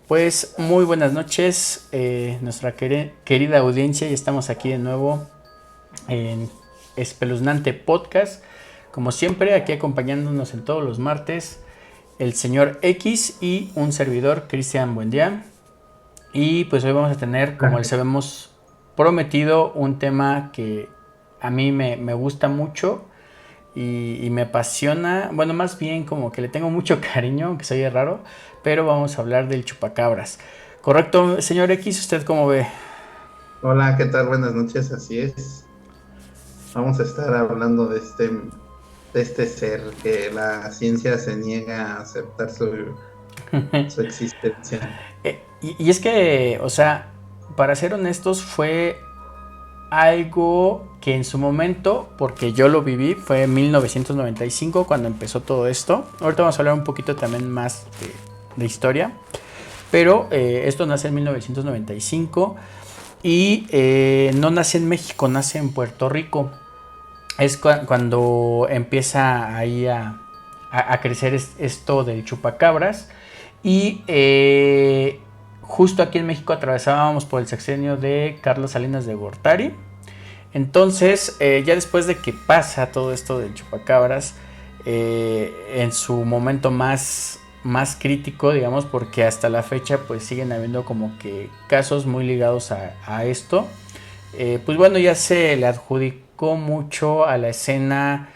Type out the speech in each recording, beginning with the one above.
Pues muy buenas noches, nuestra querida audiencia, y estamos aquí de nuevo en Espeluznante Podcast. Como siempre, aquí acompañándonos en todos los martes, el señor X y un servidor, Cristian Buendía. Y pues hoy vamos a tener, como les habíamos prometido, un tema que a mí me gusta mucho y me apasiona. Bueno, más bien como que le tengo mucho cariño, aunque se oye raro, pero vamos a hablar del chupacabras. ¿Correcto, señor X? ¿Usted cómo ve? Hola, ¿qué tal? Buenas noches, así es. Vamos a estar hablando de este ser que la ciencia se niega a aceptar su existencia. Y es que, o sea, para ser honestos, fue algo que en su momento, porque yo lo viví, fue en 1995 cuando empezó todo esto. Ahorita vamos a hablar un poquito también más de historia, pero esto nace en 1995 y no nace en México, nace en Puerto Rico. Es cuando empieza ahí a crecer esto del chupacabras y justo aquí en México atravesábamos por el sexenio de Carlos Salinas de Gortari. Entonces, ya después de que pasa todo esto del chupacabras, en su momento más crítico, digamos, porque hasta la fecha pues siguen habiendo como que casos muy ligados a esto, pues bueno, ya se le adjudicó mucho a la escena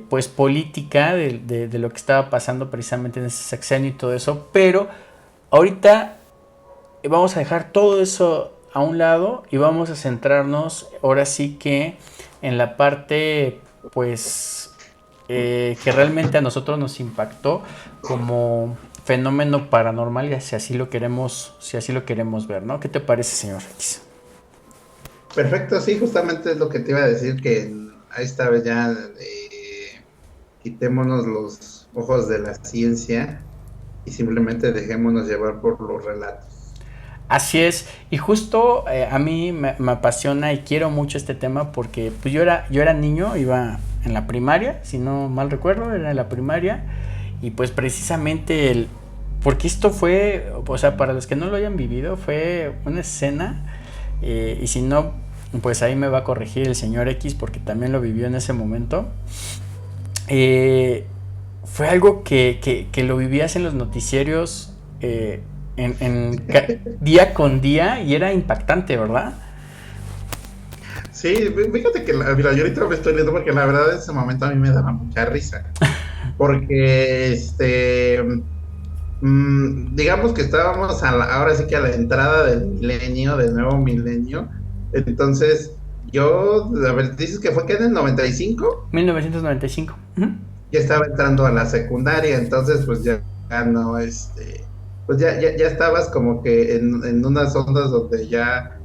pues política de lo que estaba pasando precisamente en ese sexenio y todo eso, pero ahorita vamos a dejar todo eso a un lado y vamos a centrarnos ahora sí que en la parte pues que realmente a nosotros nos impactó como fenómeno paranormal, y si así lo queremos ver, ¿no? ¿Qué te parece, señor X? Perfecto, sí, justamente es lo que te iba a decir, que a esta vez ya quitémonos los ojos de la ciencia y simplemente dejémonos llevar por los relatos. Así es, y justo a mí me apasiona y quiero mucho este tema porque pues yo era niño, iba en la primaria, si no mal recuerdo, era en la primaria, y pues precisamente porque esto fue, o sea, para los que no lo hayan vivido, fue una escena, y si no, pues ahí me va a corregir el señor X porque también lo vivió en ese momento. Eh, Fue algo que lo vivías en los noticiarios día con día y era impactante, ¿verdad? Sí, fíjate que mira, yo ahorita me estoy leyendo porque la verdad en ese momento a mí me daba mucha risa. Porque digamos que estábamos ahora sí que a la entrada del milenio, del nuevo milenio. Entonces, a ver, dices que fue que en el 95 1995. Uh-huh. ya estaba entrando a la secundaria, entonces pues ya no, pues ya estabas como que en unas ondas donde ya,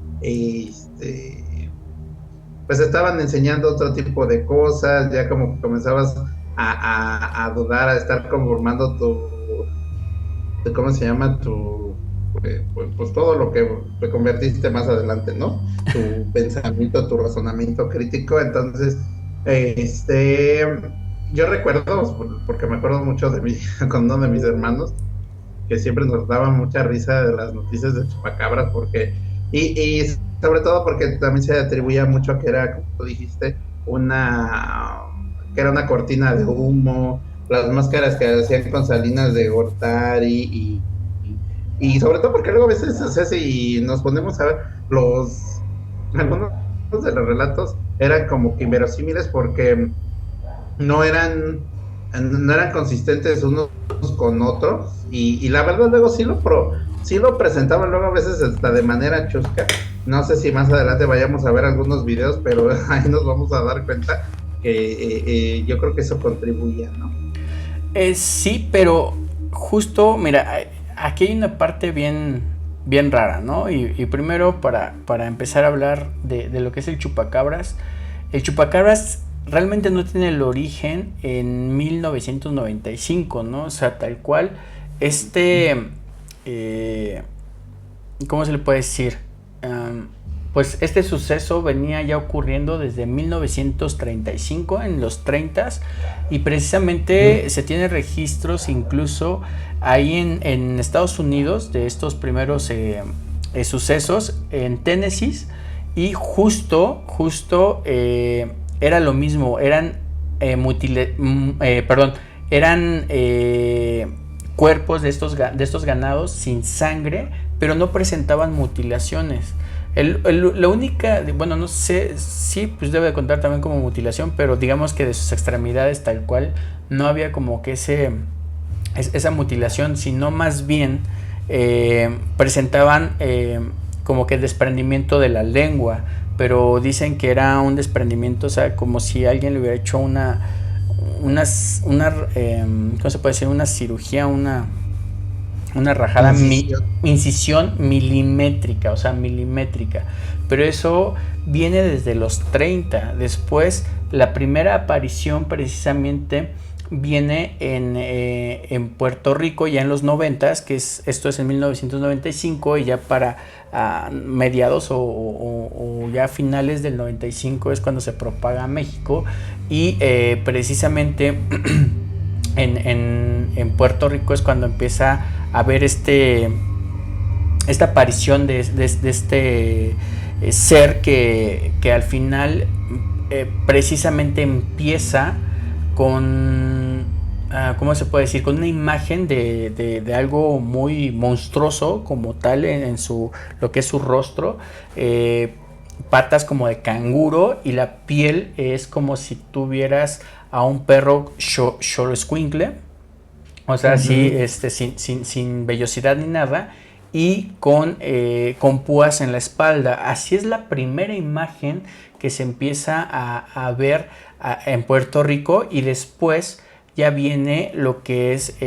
pues estaban enseñando otro tipo de cosas, ya como que comenzabas a dudar, a estar conformando ¿cómo se llama? Pues todo lo que te convertiste más adelante, ¿no? Tu pensamiento, tu razonamiento crítico. Entonces, este, yo recuerdo, porque me acuerdo mucho con uno de mis hermanos, que siempre nos daba mucha risa de las noticias de Chupacabras, y sobre todo porque también se atribuía mucho a que era, como tú dijiste, que era una cortina de humo, las máscaras que hacían con Salinas de Gortari, y sobre todo porque luego a veces, o sea, si nos ponemos a ver algunos de los relatos eran como que inverosímiles porque no eran, no eran consistentes unos con otros, y la verdad luego sí lo presentaban luego a veces hasta de manera chusca. No sé si más adelante vayamos a ver algunos videos, pero ahí nos vamos a dar cuenta que yo creo que eso contribuía, ¿no? Sí, pero justo, mira, aquí hay una parte bien rara, ¿no? Y primero, para empezar a hablar de lo que es el chupacabras realmente no tiene el origen en 1995, ¿no? O sea, tal cual, este, eh, ¿cómo se le puede decir? Pues este suceso venía ya ocurriendo desde 1935, en los 30s, y precisamente se tienen registros incluso ahí en Estados Unidos de estos primeros sucesos en Tennessee, y justo era lo mismo, eran eran cuerpos de estos ganados sin sangre, pero no presentaban mutilaciones. La única, bueno, no sé, sí, pues debe de contar también como mutilación, pero digamos que de sus extremidades tal cual no había como que esa mutilación, sino más bien presentaban como que el desprendimiento de la lengua, pero dicen que era un desprendimiento, o sea, como si alguien le hubiera hecho una ¿cómo se puede decir? Una cirugía, una rajada, incisión milimétrica, o sea, milimétrica. Pero eso viene desde los 30. Después, la primera aparición precisamente viene en Puerto Rico ya en los 90s, esto es en 1995, y ya para mediados o ya finales del 95 es cuando se propaga a México, y precisamente en Puerto Rico es cuando empieza a ver esta aparición de este ser que al final precisamente empieza con, ¿cómo se puede decir? Con una imagen de algo muy monstruoso como tal en lo que es su rostro, patas como de canguro, y la piel es como si tuvieras a un perro xoloscuincle, o sea, así, sin vellosidad ni nada, y con púas en la espalda. Así es la primera imagen que se empieza a ver en Puerto Rico, y después ya viene lo que es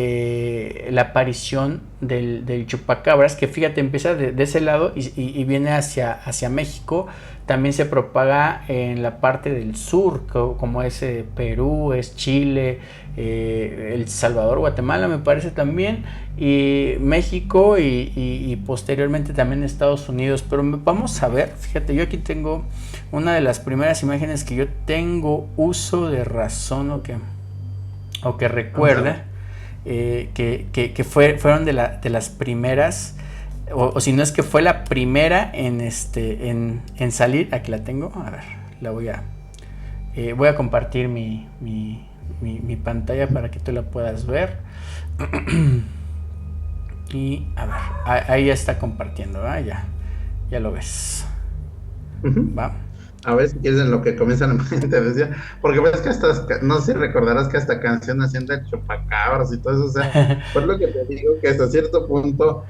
la aparición del chupacabras, que fíjate, empieza de ese lado y viene hacia México. También se propaga en la parte del sur, como es Perú, es Chile, El Salvador, Guatemala me parece también, y México, y posteriormente también Estados Unidos. Pero vamos a ver, fíjate, yo aquí tengo una de las primeras imágenes que yo tengo uso de razón o que recuerda, que fueron de las primeras, o si no es que fue la primera en salir. Aquí la tengo, a ver, la voy a compartir mi pantalla para que tú la puedas ver. Y a ver, ahí ya está compartiendo, ¿verdad? Ya lo ves. Va. A ver si quieres en lo que comienzan a te decía, porque ves que no sé si recordarás que hasta canción haciendo el chupacabras y todo eso, o sea, por lo que te digo que hasta cierto punto,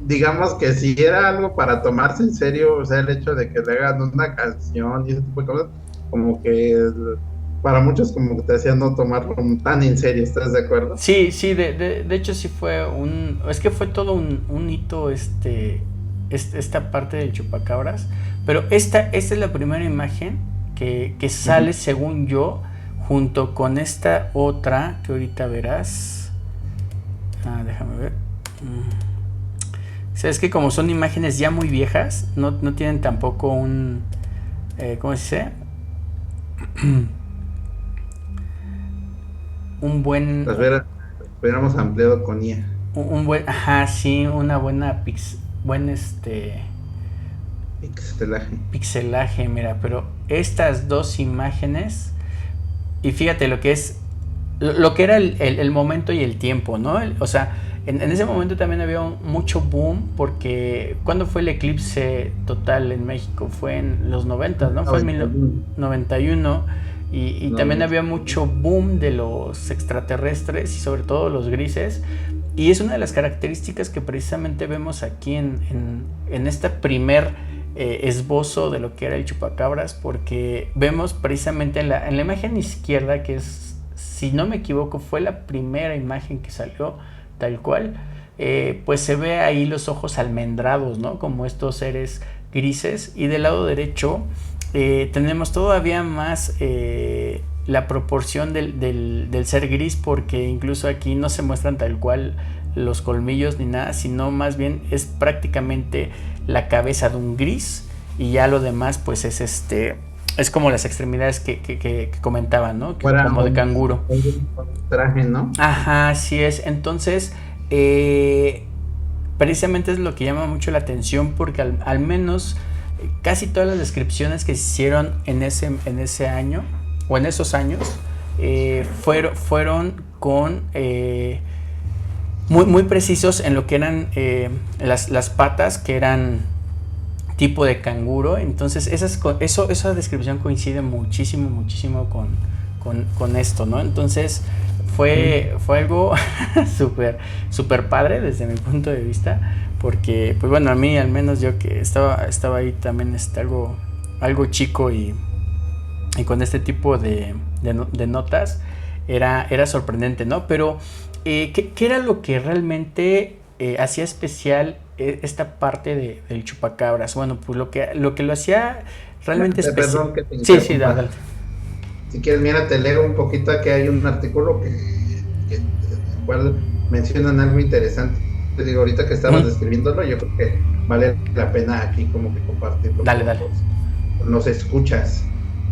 digamos que si era algo para tomarse en serio, o sea, el hecho de que le hagan una canción y ese tipo de cosas, como que para muchos como que te hacían no tomarlo tan en serio, ¿estás de acuerdo? Sí, de hecho sí fue es que fue todo un hito esta parte del chupacabras, pero esta es la primera imagen que sale, según yo, junto con esta otra que ahorita verás. Déjame ver. O sea, es que como son imágenes ya muy viejas, no tienen tampoco un ¿cómo se dice? Un buen... Las hubiéramos ampliado con IA. Un buen, sí, una buena pixelaje, mira, pero estas dos imágenes, y fíjate lo que era el momento y el tiempo, ¿no? O sea, en ese momento también había mucho boom, porque ¿cuándo fue el eclipse total en México? Fue en los 90, ¿no? Fue en 1991. Y también había mucho boom de los extraterrestres y sobre todo los grises. Y es una de las características que precisamente vemos aquí en este primer esbozo de lo que era el chupacabras, porque vemos precisamente en la imagen izquierda, que es, si no me equivoco, fue la primera imagen que salió tal cual, pues se ve ahí los ojos almendrados, ¿no? Como estos seres grises. Y del lado derecho tenemos todavía más la proporción del ser gris, porque incluso aquí no se muestran tal cual los colmillos ni nada, sino más bien es prácticamente la cabeza de un gris, y ya lo demás pues es como las extremidades que comentaban, ¿no? Fuera Como de canguro. un traje, ¿no? Ajá, así es. Entonces, precisamente es lo que llama mucho la atención porque al menos casi todas las descripciones que se hicieron en ese año o en esos años fueron con muy precisos en lo que eran las patas, que eran tipo de canguro. Entonces esa descripción coincide muchísimo con esto, ¿no? Entonces fue algo súper padre desde mi punto de vista, porque pues bueno, a mí al menos yo que estaba ahí también algo chico y con este tipo de notas era sorprendente, ¿no? Pero ¿qué era lo que realmente hacía especial esta parte del chupacabras? Bueno, pues lo que lo hacía realmente especial. Perdón que te Sí, interrumpa. dale. Si quieres, mira, te leo un poquito. Aquí hay un artículo el cual mencionan algo interesante. Te digo, ahorita que estabas describiéndolo, yo creo que vale la pena aquí como que compartirlo Dale. con los escuchas.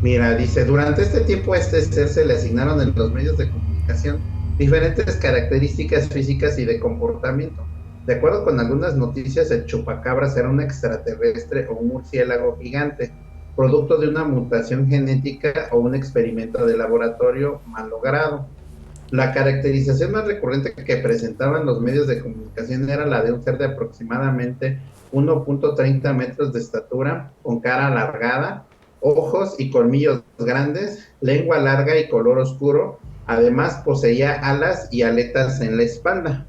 Mira, dice, durante este tiempo a este ser se le asignaron en los medios de comunicación diferentes características físicas y de comportamiento. De acuerdo con algunas noticias, el chupacabras era un extraterrestre o un murciélago gigante, producto de una mutación genética o un experimento de laboratorio mal logrado. La caracterización más recurrente que presentaban los medios de comunicación era la de un ser de aproximadamente 1.30 metros de estatura, con cara alargada, ojos y colmillos grandes, lengua larga y color oscuro. Además, poseía alas y aletas en la espalda.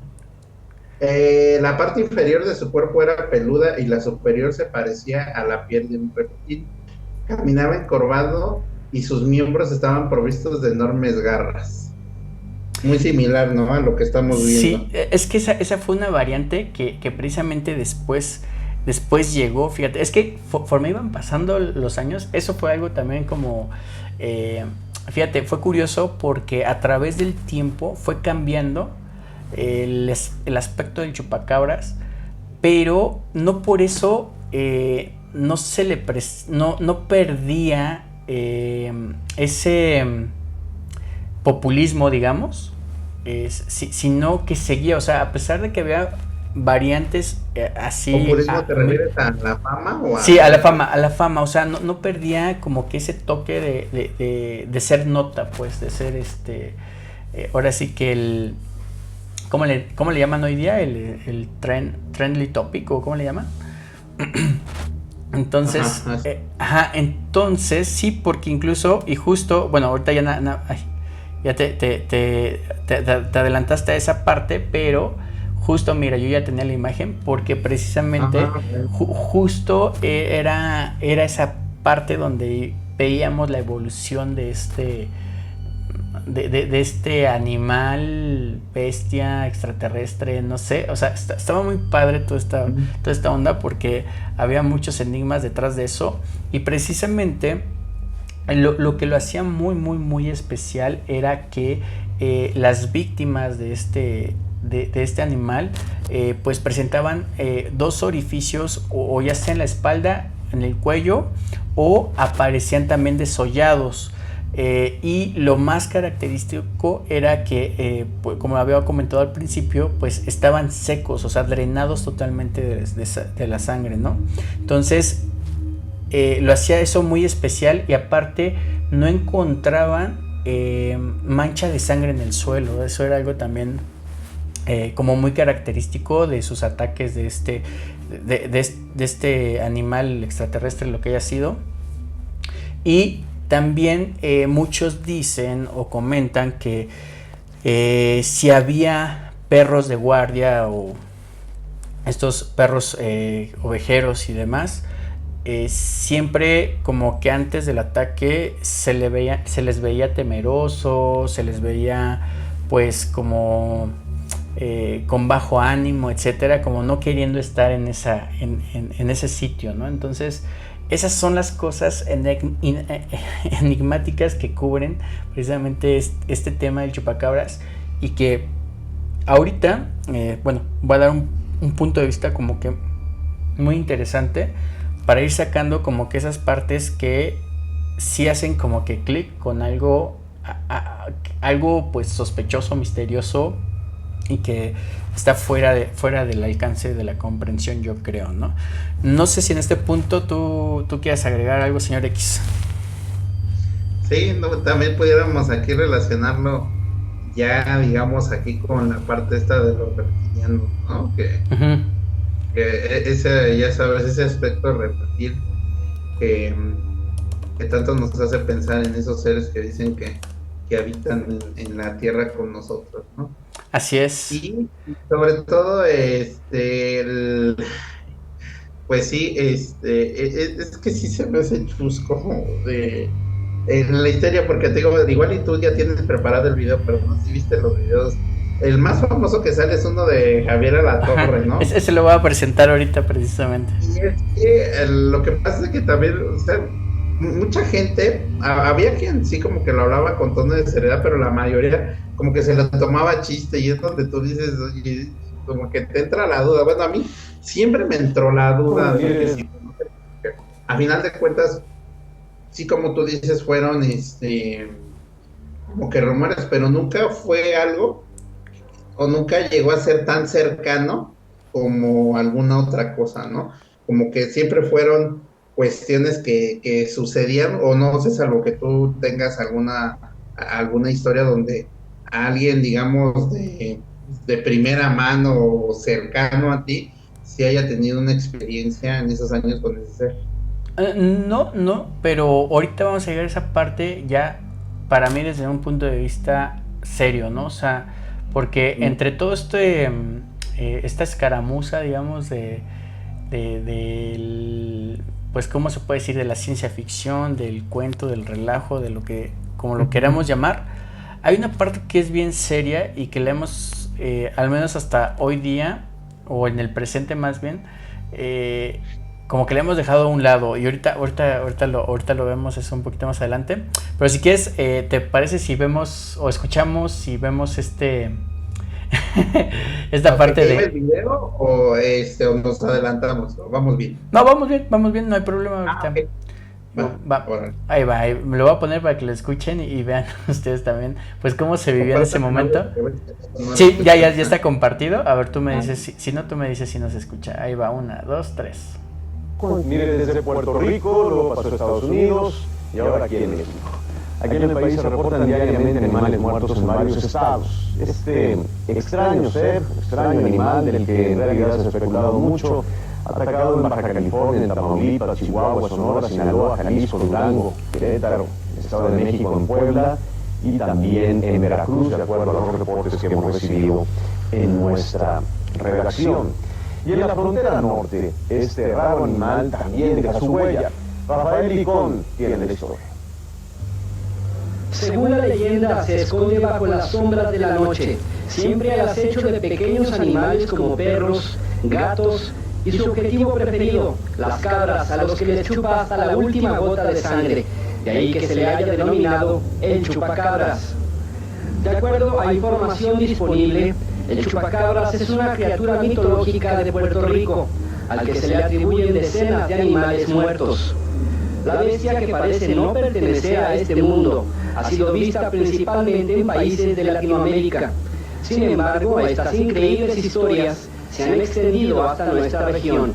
La parte inferior de su cuerpo era peluda y la superior se parecía a la piel de un reptil. Caminaba encorvado y sus miembros estaban provistos de enormes garras. Muy similar, ¿no? A lo que estamos viendo. Sí, es que esa fue una variante que precisamente después llegó, fíjate, es que conforme iban pasando los años, eso fue algo también como, fíjate, fue curioso porque a través del tiempo fue cambiando el aspecto del chupacabras, pero no por eso no perdía ese populismo, digamos, sino que seguía, o sea, a pesar de que había variantes así. ¿Populismo te refieres a la fama o a...? Sí, a la fama, o sea, no perdía como que ese toque de ser nota, pues, de ser ahora sí que ¿cómo le llaman hoy día? El trendly topic, o ¿cómo le llaman? Entonces, entonces sí, porque incluso, y justo, bueno, ahorita ya te adelantaste a esa parte, pero justo, mira, yo ya tenía la imagen porque precisamente justo era esa parte donde veíamos la evolución de este animal, bestia, extraterrestre, no sé, o sea, estaba muy padre toda esta onda porque había muchos enigmas detrás de eso, y precisamente lo que lo hacía muy especial era que las víctimas de este animal pues presentaban dos orificios, o ya sea en la espalda, en el cuello, o aparecían también desollados. Y lo más característico era que, pues, como había comentado al principio, pues estaban secos, o sea, drenados totalmente de la sangre, ¿no? Entonces, lo hacía eso muy especial, y aparte no encontraban mancha de sangre en el suelo. Eso era algo también como muy característico de sus ataques de este animal extraterrestre, lo que haya sido. Y también muchos dicen o comentan que si había perros de guardia o estos perros ovejeros y demás, siempre como que antes del ataque se les veía temeroso, se les veía pues como con bajo ánimo, etcétera, como no queriendo estar en ese sitio, ¿no? Entonces, esas son las cosas enigmáticas que cubren precisamente este tema del chupacabras, y que ahorita, bueno, voy a dar un punto de vista como que muy interesante, para ir sacando como que esas partes que sí hacen como que clic con algo, algo pues sospechoso, misterioso y que está fuera del alcance de la comprensión, yo creo, ¿no? No sé si en este punto tú quieras agregar algo, señor X. Sí, no, también pudiéramos aquí relacionarlo ya, digamos, aquí con la parte esta de los reptilianos, ¿no? Uh-huh. Que ese, ya sabes, ese aspecto reptil que, que tanto nos hace pensar en esos seres que dicen que habitan en la tierra con nosotros, ¿no? Así es. Y sobre todo, pues sí, es que sí se me hace chusco de en la historia, porque te digo, igual y tú ya tienes preparado el video, pero no sé si viste los videos. El más famoso que sale es uno de Javier Ajá. Alatorre, ¿no? Ese lo voy a presentar ahorita precisamente. Y es que lo que pasa es que también, o sea, mucha gente, había quien sí como que lo hablaba con tono de seriedad, pero la mayoría como que se lo tomaba chiste y es donde tú dices, oye, como que te entra la duda. Bueno, a mí siempre me entró la duda de que sí, a final de cuentas, sí como tú dices, fueron como que rumores, pero nunca fue algo o nunca llegó a ser tan cercano como alguna otra cosa, ¿no? Como que siempre fueron cuestiones que sucedían, o no sé, salvo que tú tengas alguna historia donde alguien, digamos, de primera mano o cercano a ti, sí haya tenido una experiencia en esos años con ese ser. No, pero ahorita vamos a llegar a esa parte ya para mí desde un punto de vista serio, ¿no? O sea, porque entre todo esta escaramuza, digamos, pues, ¿cómo se puede decir? De la ciencia ficción, del cuento, del relajo, de lo que, como lo queramos llamar, hay una parte que es bien seria y que la hemos, al menos hasta hoy día, o en el presente más bien, como que le hemos dejado a un lado y ahorita lo vemos eso un poquito más adelante. Pero si quieres, ¿te parece si vemos o escuchamos si vemos esta parte de el video o nos adelantamos? Vamos bien. No, vamos bien, no hay problema ahorita. Okay. Ahí va, me lo voy a poner para que lo escuchen y vean ustedes también, pues cómo se vivió en ese momento. Sí, ya está compartido. A ver, tú me dices, si no, tú me dices si no se escucha. Ahí va, 1, 2, 3. Mire, desde Puerto Rico, luego pasó a Estados Unidos y ahora aquí en México. Aquí en el país se reportan diariamente animales muertos en varios estados. Este extraño ser, extraño animal del que en realidad se ha especulado mucho, atacado en Baja California, en Tamaulipas, Chihuahua, Sonora, Sinaloa, Jalisco, Durango, Querétaro, Estado de México, en Puebla y también en Veracruz, de acuerdo a los reportes que hemos recibido en nuestra redacción. Y en la frontera norte, este raro animal también deja su huella. Rafael Licón tiene la historia. Según la leyenda, se esconde bajo las sombras de la noche, siempre al acecho de pequeños animales como perros, gatos y su objetivo preferido, las cabras, a los que les chupa hasta la última gota de sangre. De ahí que se le haya denominado el chupacabras. De acuerdo a información disponible, el chupacabras es una criatura mitológica de Puerto Rico, al que se le atribuyen decenas de animales muertos. La bestia, que parece no pertenecer a este mundo, ha sido vista principalmente en países de Latinoamérica. Sin embargo, estas increíbles historias se han extendido hasta nuestra región.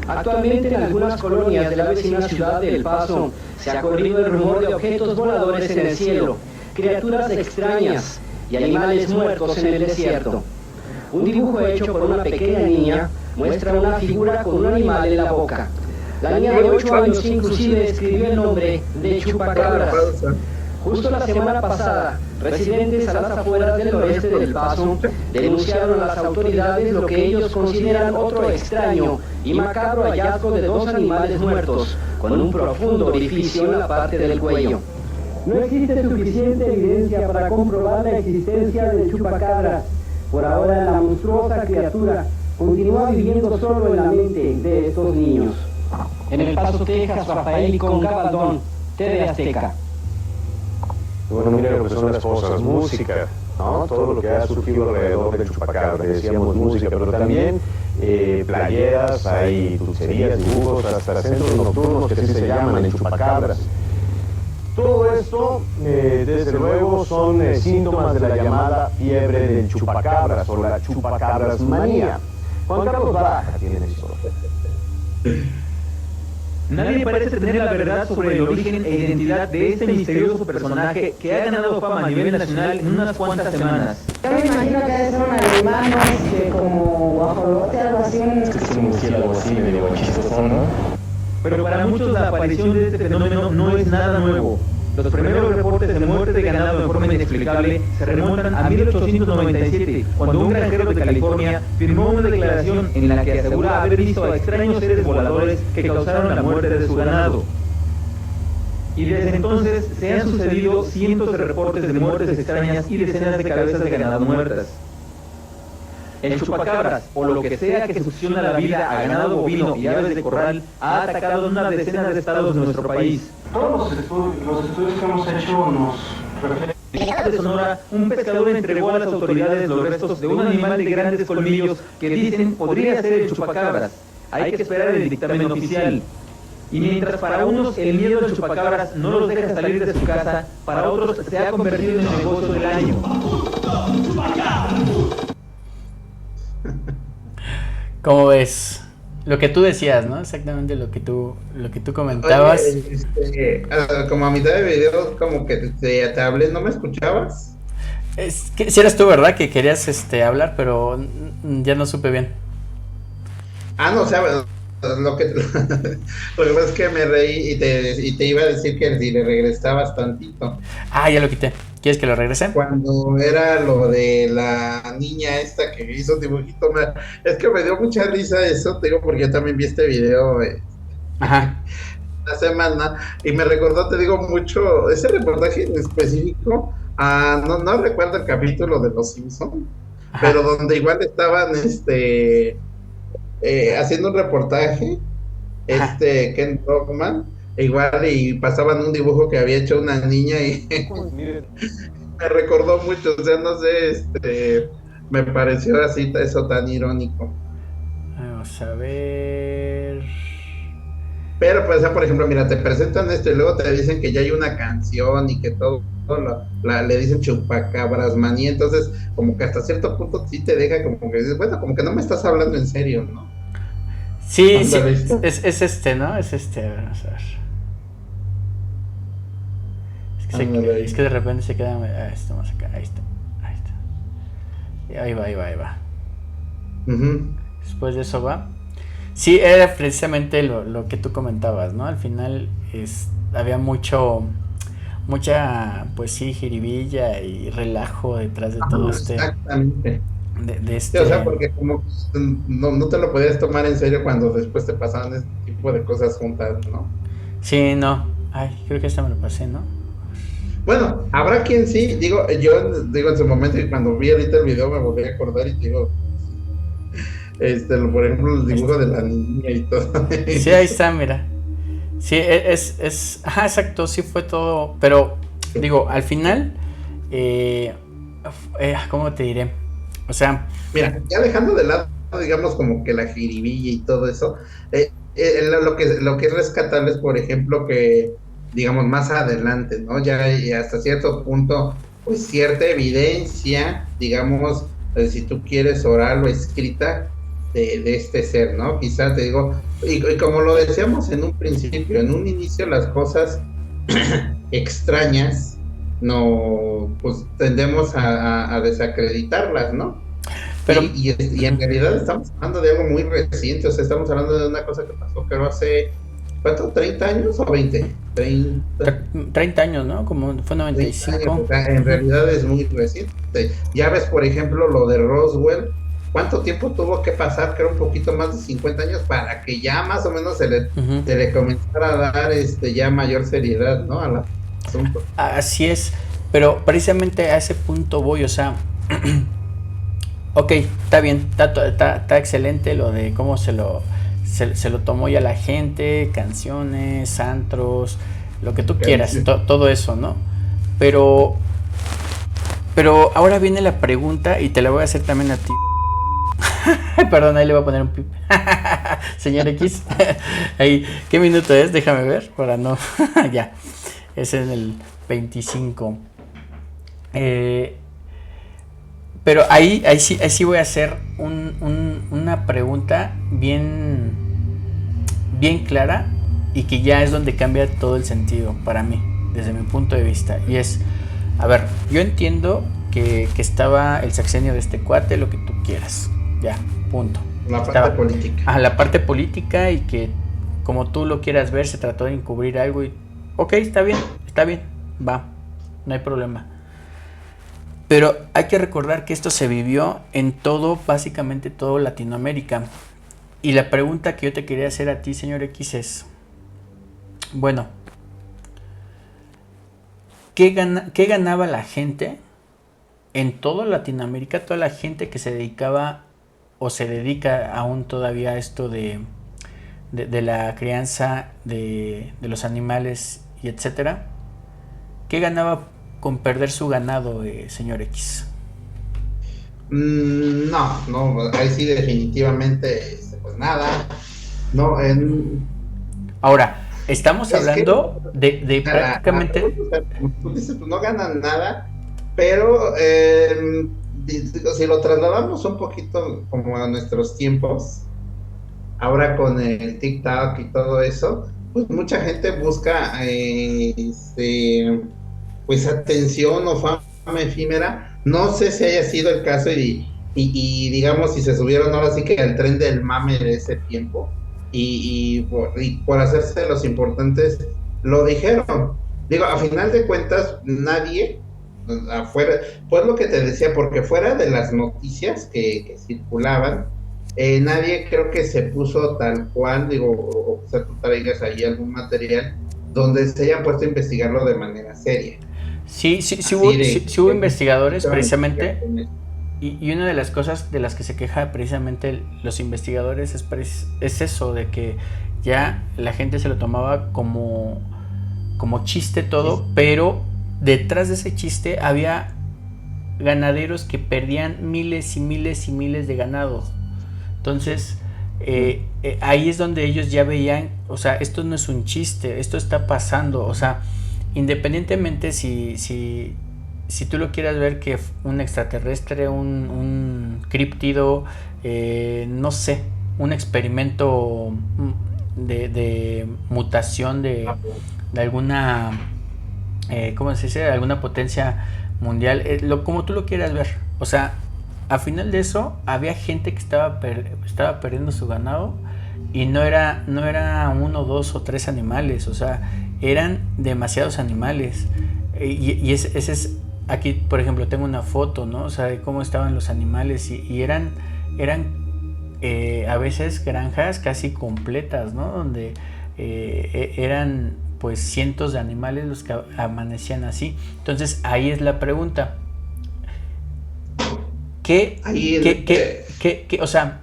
Actualmente en algunas colonias de la vecina ciudad de El Paso se ha corrido el rumor de objetos voladores en el cielo, criaturas extrañas y animales muertos en el desierto. Un dibujo hecho por una pequeña niña muestra una figura con un animal en la boca. La niña de 8 años inclusive escribió el nombre de chupacabras. Justo la semana pasada, residentes a las afueras del noreste del Paso denunciaron a las autoridades lo que ellos consideran otro extraño y macabro hallazgo de 2 animales muertos, con un profundo orificio en la parte del cuello. No existe suficiente evidencia para comprobar la existencia del chupacabras. Por ahora, la monstruosa criatura continúa viviendo solo en la mente de estos niños. En El Paso, Texas, Rafael Licón Gabaldón, TV Azteca. Bueno, mire lo que son las cosas, música, ¿no? Todo lo que ha surgido alrededor del chupacabra. Decíamos música, pero también playeras, hay dulcerías, dibujos, hasta centros nocturnos que sí se llaman el chupacabras. Todo esto, desde luego, son síntomas de la llamada fiebre del chupacabras o la chupacabras manía. Juan Carlos Baraja tiene la historia. Nadie parece tener la verdad sobre el origen e identidad de este misterioso personaje que ha ganado fama a nivel nacional en unas cuantas semanas. Yo me imagino que debe ser un alemán, como guajolote, algo así. Es que es un murciélago así, medio chistoso, ¿no? Pero para muchos la aparición de este fenómeno no es nada nuevo. Los primeros reportes de muerte de ganado de forma inexplicable se remontan a 1897, cuando un granjero de California firmó una declaración en la que asegura haber visto a extraños seres voladores que causaron la muerte de su ganado. Y desde entonces se han sucedido cientos de reportes de muertes extrañas y decenas de cabezas de ganado muertas. El chupacabras, o lo que sea que succiona la vida a ganado bovino y aves de corral, ha atacado una decena de estados de nuestro país. Todos los estudios que hemos hecho nos refieren. En de Sonora, un pescador entregó a las autoridades los restos de un animal de grandes colmillos que dicen podría ser el chupacabras. Hay que esperar el dictamen oficial. Y mientras para unos el miedo al chupacabras no los deja salir de su casa, para otros se ha convertido en el negocio del año. ¿Cómo ves? Lo que tú decías, ¿no? Exactamente lo que tú comentabas. Oye, como a mitad de video, como que te hablé, ¿no me escuchabas? Es que si eras tú, ¿verdad? Que querías hablar, pero ya no supe bien. No, o sea, lo que pasa es que me reí y te iba a decir que si le regresabas tantito. Ya lo quité. ¿Quieres que lo regrese? Cuando era lo de la niña esta que hizo dibujito, es que me dio mucha risa eso, te digo, porque yo también vi este video Ajá. la semana y me recordó, te digo, mucho ese reportaje en específico. No recuerdo el capítulo de Los Simpson, pero donde igual estaban haciendo un reportaje, Ken Brockman, igual, y pasaban un dibujo que había hecho una niña y me recordó mucho, o sea, no sé, me pareció así eso tan irónico. Vamos a ver. Pero, pues, o sea, por ejemplo, mira, te presentan esto y luego te dicen que ya hay una canción y que todo le dicen chupacabras manía, entonces como que hasta cierto punto sí te deja como que dices, bueno, como que no me estás hablando en serio, ¿no? Sí, es ¿no? Es a ver, vamos a ver. Es que de repente se queda. Estamos acá, ahí está. Ahí va. Después de eso va. Sí, era precisamente lo que tú comentabas, ¿no? Al final había mucha, pues sí, jiribilla y relajo detrás de todo Exactamente. De Sí, o sea, porque como no te lo podías tomar en serio cuando después te pasaban este tipo de cosas juntas, ¿no? Sí, no. Creo que esta me lo pasé, ¿no? Bueno, habrá quien sí, yo digo en su momento, y cuando vi ahorita el video me volví a acordar y digo, por ejemplo, el dibujo de la niña y todo. Sí, ahí está, mira. Sí, exacto, sí fue todo, pero digo, al final, ¿cómo te diré? O sea, mira, ya dejando de lado, digamos, como que la jiribilla y todo eso, lo que es rescatable es, por ejemplo, que digamos más adelante, ¿no? Ya y hasta cierto punto, pues cierta evidencia, digamos, si tú quieres oral o escrita de este ser, ¿no? Quizás te digo, y como lo decíamos en un principio, en un inicio las cosas extrañas, no, pues tendemos a desacreditarlas, ¿no? Pero y en realidad estamos hablando de algo muy reciente, o sea, estamos hablando de una cosa que pasó, creo hace, ¿cuánto? ¿30 años o 20? 30 años, ¿no? Como fue 95. Años, o sea, en realidad es muy reciente. Ya ves, por ejemplo, lo de Roswell, ¿cuánto tiempo tuvo que pasar? Creo un poquito más de 50 años para que ya más o menos se le comenzara a dar ya mayor seriedad, ¿no? Al asunto. Así es, pero precisamente a ese punto voy, o sea, ok, está bien, está excelente lo de cómo se lo tomó ya la gente, canciones, antros, lo que tú quieras, todo eso, ¿no? Pero Pero ahora viene la pregunta y te la voy a hacer también a ti. Perdón, ahí le voy a poner un pip. Señor X. Ahí, ¿qué minuto es? Déjame ver para no. Ya. Es en el 25. Pero ahí sí voy a hacer una pregunta bien clara y que ya es donde cambia todo el sentido para mí, desde mi punto de vista. Y es, a ver, yo entiendo que estaba el sexenio de este cuate, lo que tú quieras. Ya, punto. La parte política. La parte política y que como tú lo quieras ver, se trató de encubrir algo y... Ok, está bien, va, no hay problema. Pero hay que recordar que esto se vivió en básicamente todo Latinoamérica. Y la pregunta que yo te quería hacer a ti, señor X, es... Bueno, ¿qué ganaba la gente en toda Latinoamérica? Toda la gente que se dedicaba o se dedica aún todavía a esto de la crianza de los animales y etcétera. ¿Qué ganaba con perder su ganado, señor X? No, ahí sí definitivamente, pues nada. No, Ahora, estamos hablando de prácticamente... Como tú dices, pues no ganan nada, pero si lo trasladamos un poquito como a nuestros tiempos, ahora con el TikTok y todo eso, pues mucha gente busca pues atención o fama efímera. No sé si haya sido el caso y digamos si se subieron ahora sí que al tren del mame de ese tiempo y por hacerse los importantes lo dijeron. Digo, a final de cuentas nadie afuera, pues lo que te decía, porque fuera de las noticias que circulaban, nadie creo que se puso tal cual, digo, o sea, tú traigas ahí algún material donde se hayan puesto a investigarlo de manera seria. Sí hubo investigadores precisamente, y una de las cosas de las que se queja precisamente los investigadores es eso, de que ya la gente se lo tomaba como chiste todo, sí. Pero detrás de ese chiste había ganaderos que perdían miles y miles y miles de ganados. Entonces ahí es donde ellos ya veían, o sea, esto no es un chiste, esto está pasando, o sea, independientemente si tú lo quieras ver que un extraterrestre, un críptido, no sé, un experimento de mutación de alguna, ¿cómo se dice? Alguna potencia mundial, como tú lo quieras ver, o sea, a final de eso había gente que estaba perdiendo su ganado y no era 1, 2 o 3 animales, o sea, eran demasiados animales. Y ese es, aquí por ejemplo tengo una foto, ¿no? O sea, de cómo estaban los animales y eran a veces granjas casi completas, ¿no? Donde eran pues cientos de animales los que amanecían así. Entonces ahí es la pregunta. ¿Qué, o sea,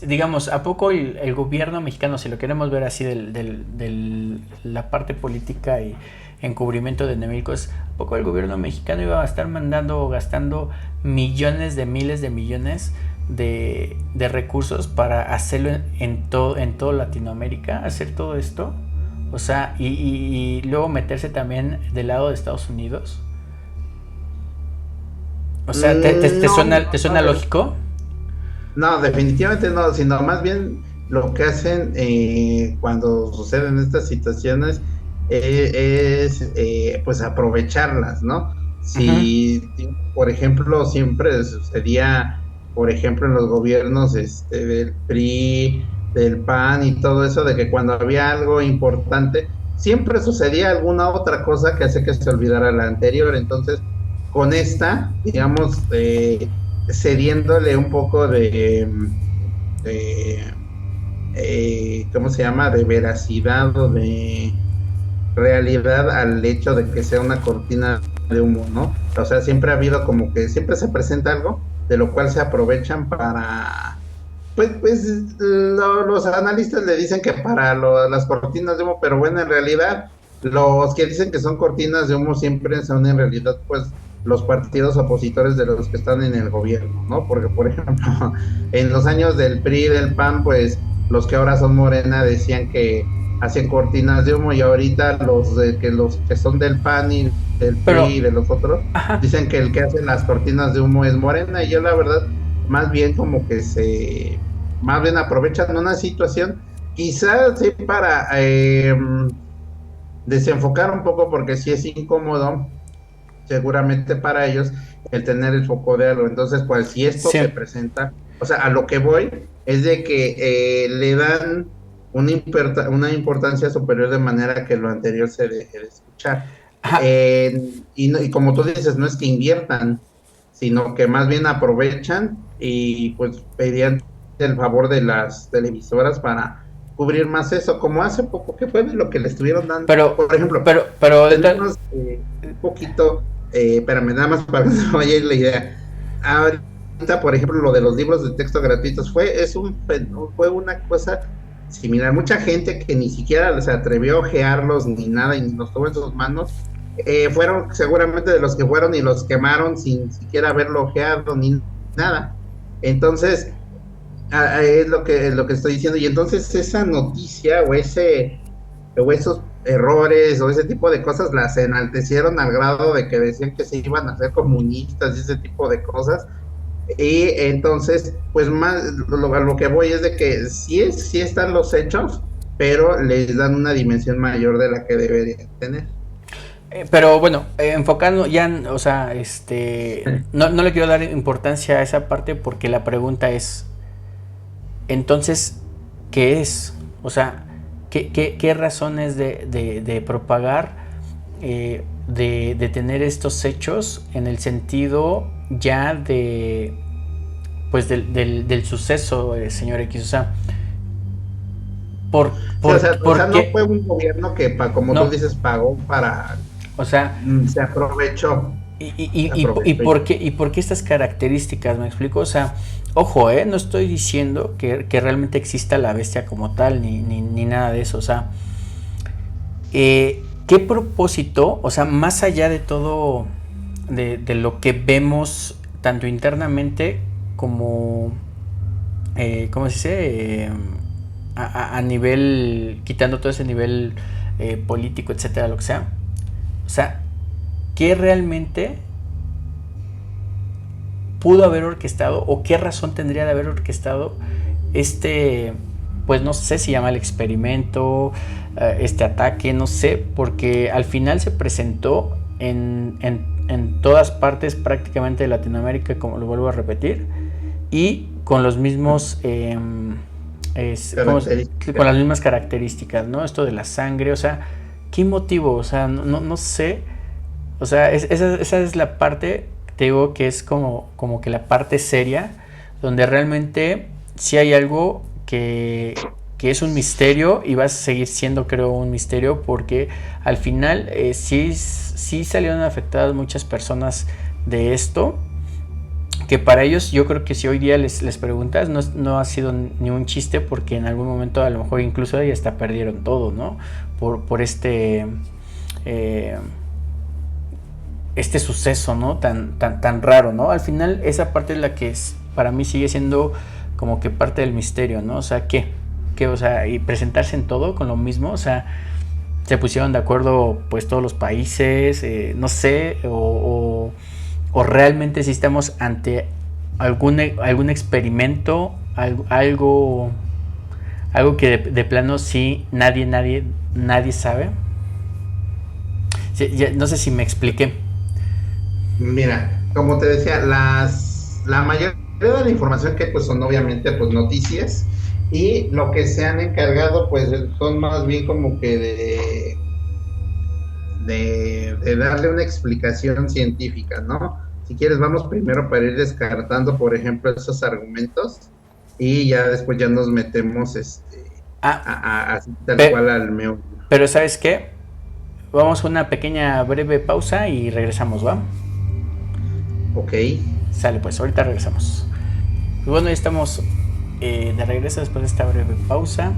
digamos, ¿a poco el gobierno mexicano, si lo queremos ver así de la parte política y encubrimiento de enemigos, ¿a poco el gobierno mexicano iba a estar gastando millones de miles de millones de recursos para hacerlo en todo Latinoamérica, hacer todo esto? O sea, y luego meterse también del lado de Estados Unidos. O sea, ¿te suena lógico? No, definitivamente no, sino más bien lo que hacen cuando suceden estas situaciones es pues aprovecharlas, ¿no? Si, por ejemplo, siempre sucedía, por ejemplo, en los gobiernos del PRI, del PAN y todo eso, de que cuando había algo importante, siempre sucedía alguna otra cosa que hace que se olvidara la anterior. Entonces, con esta, digamos, cediéndole un poco de ¿cómo se llama? De veracidad o de realidad al hecho de que sea una cortina de humo, ¿no? O sea, siempre ha habido como que siempre se presenta algo de lo cual se aprovechan para los analistas le dicen que para las cortinas de humo, pero bueno, en realidad los que dicen que son cortinas de humo siempre son en realidad pues los partidos opositores de los que están en el gobierno, ¿no? Porque, por ejemplo, en los años del PRI y del PAN, pues los que ahora son Morena decían que hacían cortinas de humo, y ahorita los que son del PAN y del PRI y de los otros dicen que el que hace las cortinas de humo es Morena. Y yo la verdad más bien como que más bien aprovechan una situación, quizás sí para desenfocar un poco, porque sí es incómodo seguramente para ellos el tener el foco de algo. Entonces, pues si esto se presenta, o sea, a lo que voy es de que le dan una importancia superior, de manera que lo anterior se deje de escuchar. Y como tú dices, no es que inviertan, sino que más bien aprovechan y pues pedían el favor de las televisoras para cubrir más eso, como hace poco que fue de lo que le estuvieron dando. Pero, por ejemplo, tenemos un poquito, espérame, nada más para que se vaya la idea. Ahorita, por ejemplo, lo de los libros de texto gratuitos fue una cosa similar. Mucha gente que ni siquiera se atrevió a ojearlos ni nada, y los tuvo en sus manos, fueron seguramente de los que fueron y los quemaron sin siquiera haberlo ojeado ni nada. Entonces, es lo que estoy diciendo. Y entonces esa noticia o esos errores o ese tipo de cosas las enaltecieron al grado de que decían que se iban a hacer comunistas y ese tipo de cosas. Y entonces, pues más a lo que voy es de que sí están los hechos, pero les dan una dimensión mayor de la que deberían tener. Pero bueno, enfocando ya, o sea, no le quiero dar importancia a esa parte, porque la pregunta es, entonces, ¿qué es? O sea, ¿qué razones de propagar, de tener estos hechos en el sentido ya pues del suceso, señor X? O sea, no fue un gobierno que, como tú dices, pagó para... O sea, se aprovechó. ¿Y por qué estas características? ¿Me explico? O sea, ojo, no estoy diciendo que realmente exista la bestia como tal, ni nada de eso. O sea, ¿qué propósito? O sea, más allá de todo, de lo que vemos tanto internamente como, ¿cómo se dice? A nivel, quitando todo ese nivel político, etcétera, lo que sea. O sea, ¿qué realmente pudo haber orquestado, o qué razón tendría de haber orquestado pues no sé si llama el experimento, este ataque, no sé, porque al final se presentó en todas partes prácticamente de Latinoamérica, como lo vuelvo a repetir, y con los mismos con las mismas características, ¿no? Esto de la sangre, o sea, ¿qué motivo? O sea, no sé. O sea, esa es la parte, te digo, que es como que la parte seria, donde realmente sí hay algo que es un misterio, y va a seguir siendo, creo, un misterio, porque al final sí salieron afectadas muchas personas de esto, que para ellos, yo creo que si hoy día les preguntas, no ha sido ni un chiste, porque en algún momento a lo mejor incluso ya hasta perdieron todo, ¿no? Por este suceso, ¿no? Tan raro, ¿no? Al final esa parte es la que para mí sigue siendo como que parte del misterio, ¿no? O sea, ¿qué? O sea, y presentarse en todo con lo mismo, o sea, se pusieron de acuerdo pues todos los países, no sé, o realmente si estamos ante algún experimento, algo que de plano sí nadie sabe. Sí, no sé si me expliqué. Mira, como te decía, la mayoría de la información que pues son obviamente pues noticias, y lo que se han encargado pues son más bien como que de darle una explicación científica, ¿no? Si quieres, vamos primero para ir descartando, por ejemplo, esos argumentos, y ya después ya nos metemos tal cual al meollo. Pero ¿sabes qué? Vamos a una pequeña breve pausa y regresamos, ¿va? Ok. Sale, pues ahorita regresamos. Y bueno, ya estamos de regreso después de esta breve pausa.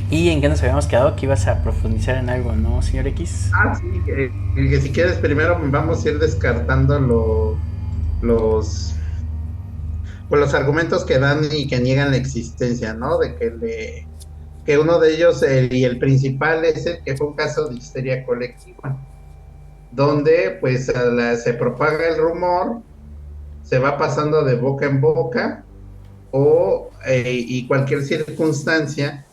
¿Y en qué nos habíamos quedado? Que ibas a profundizar en algo, ¿no, señor X? Sí, que si quieres primero vamos a ir descartando los pues los argumentos que dan y que niegan la existencia, ¿no? Que uno de ellos, y el principal, es el que fue un caso de histeria colectiva, donde pues se propaga el rumor, se va pasando de boca en boca, y cualquier circunstancia.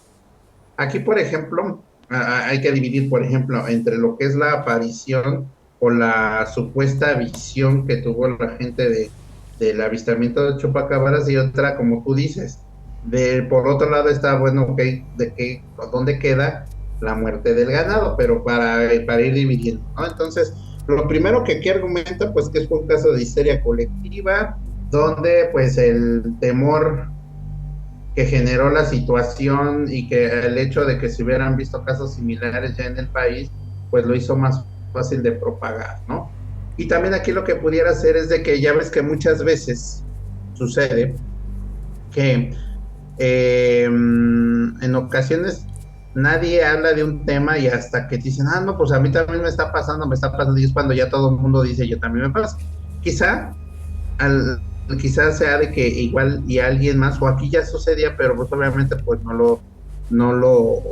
Aquí, por ejemplo, hay que dividir, por ejemplo, entre lo que es la aparición o la supuesta visión que tuvo la gente del avistamiento de chupacabras, y otra, como tú dices, por otro lado está, bueno, ok, ¿dónde queda la muerte del ganado? Pero para ir dividiendo, ¿no? Entonces, lo primero que aquí argumenta, pues que es un caso de histeria colectiva, donde pues el temor que generó la situación y que el hecho de que se hubieran visto casos similares ya en el país, pues lo hizo más fácil de propagar, ¿no? Y también aquí lo que pudiera hacer es de que ya ves que muchas veces sucede que en ocasiones nadie habla de un tema y hasta que te dicen, no, pues a mí también me está pasando, y es cuando ya todo el mundo dice, yo también me pasa. Quizás sea de que igual y alguien más, o aquí ya sucedía, pero pues obviamente pues no lo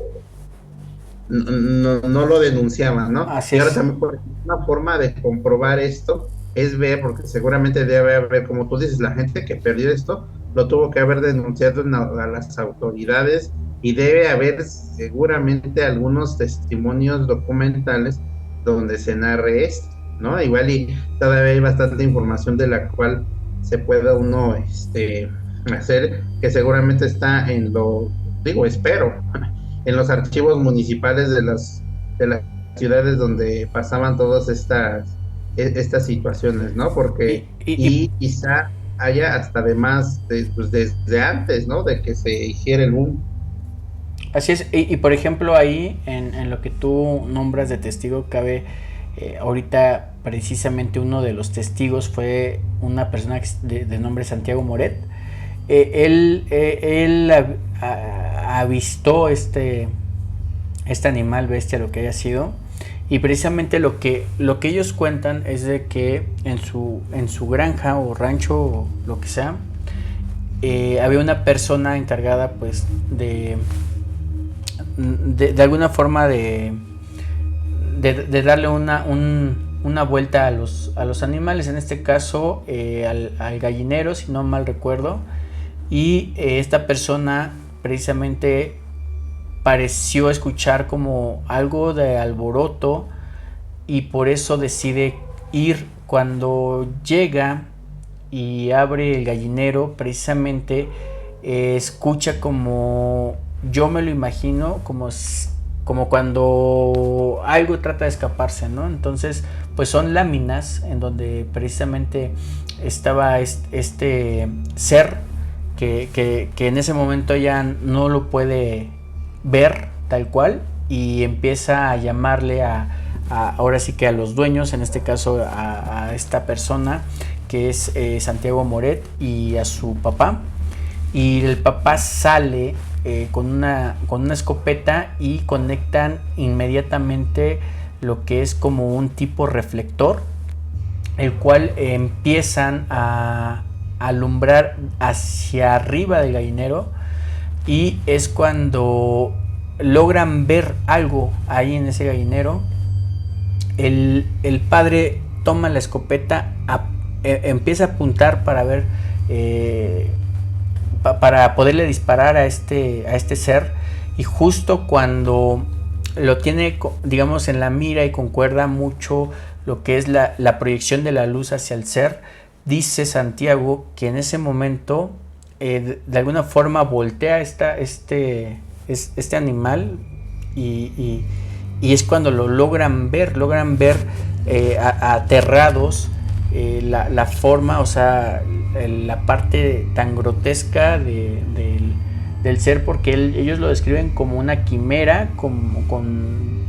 denunciaban, ¿no? Así y ahora es. también, por ejemplo, una forma de comprobar esto es ver, porque seguramente debe haber, como tú dices, la gente que perdió esto lo tuvo que haber denunciado a las autoridades, y debe haber seguramente algunos testimonios documentales donde se narre esto, ¿no? Igual y todavía hay bastante información de la cual se pueda uno hacer, que seguramente está espero, en los archivos municipales de las ciudades donde pasaban todas estas situaciones, ¿no? Porque y quizá haya hasta además pues desde antes, ¿no? De que se hiciera el boom. Así es, y por ejemplo ahí en lo que tú nombras de testigo cabe, ahorita precisamente uno de los testigos fue una persona de nombre Santiago Moret. Él avistó este animal bestia, lo que haya sido, y precisamente lo que ellos cuentan es de que en su granja o rancho o lo que sea, había una persona encargada pues de alguna forma de darle una vuelta a los animales, en este caso al gallinero, si no mal recuerdo, y esta persona precisamente pareció escuchar como algo de alboroto y por eso decide ir. Cuando llega y abre el gallinero, precisamente escucha, como yo me lo imagino, como cuando algo trata de escaparse, ¿no? Entonces, pues son láminas en donde precisamente estaba este ser que en ese momento ya no lo puede ver tal cual, y empieza a llamarle ahora sí que a los dueños, en este caso a esta persona que es Santiago Moret, y a su papá, y el papá sale con una escopeta y conectan inmediatamente lo que es como un tipo reflector, el cual empiezan a alumbrar hacia arriba del gallinero, y es cuando logran ver algo ahí en ese gallinero. El padre toma la escopeta, empieza a apuntar para ver, para poderle disparar a este ser, y justo cuando lo tiene, digamos, en la mira y concuerda mucho lo que es la proyección de la luz hacia el ser, dice Santiago que en ese momento de alguna forma voltea este animal, y es cuando lo logran ver aterrados, la forma, o sea, la parte tan grotesca del ser, porque ellos lo describen como una quimera, como con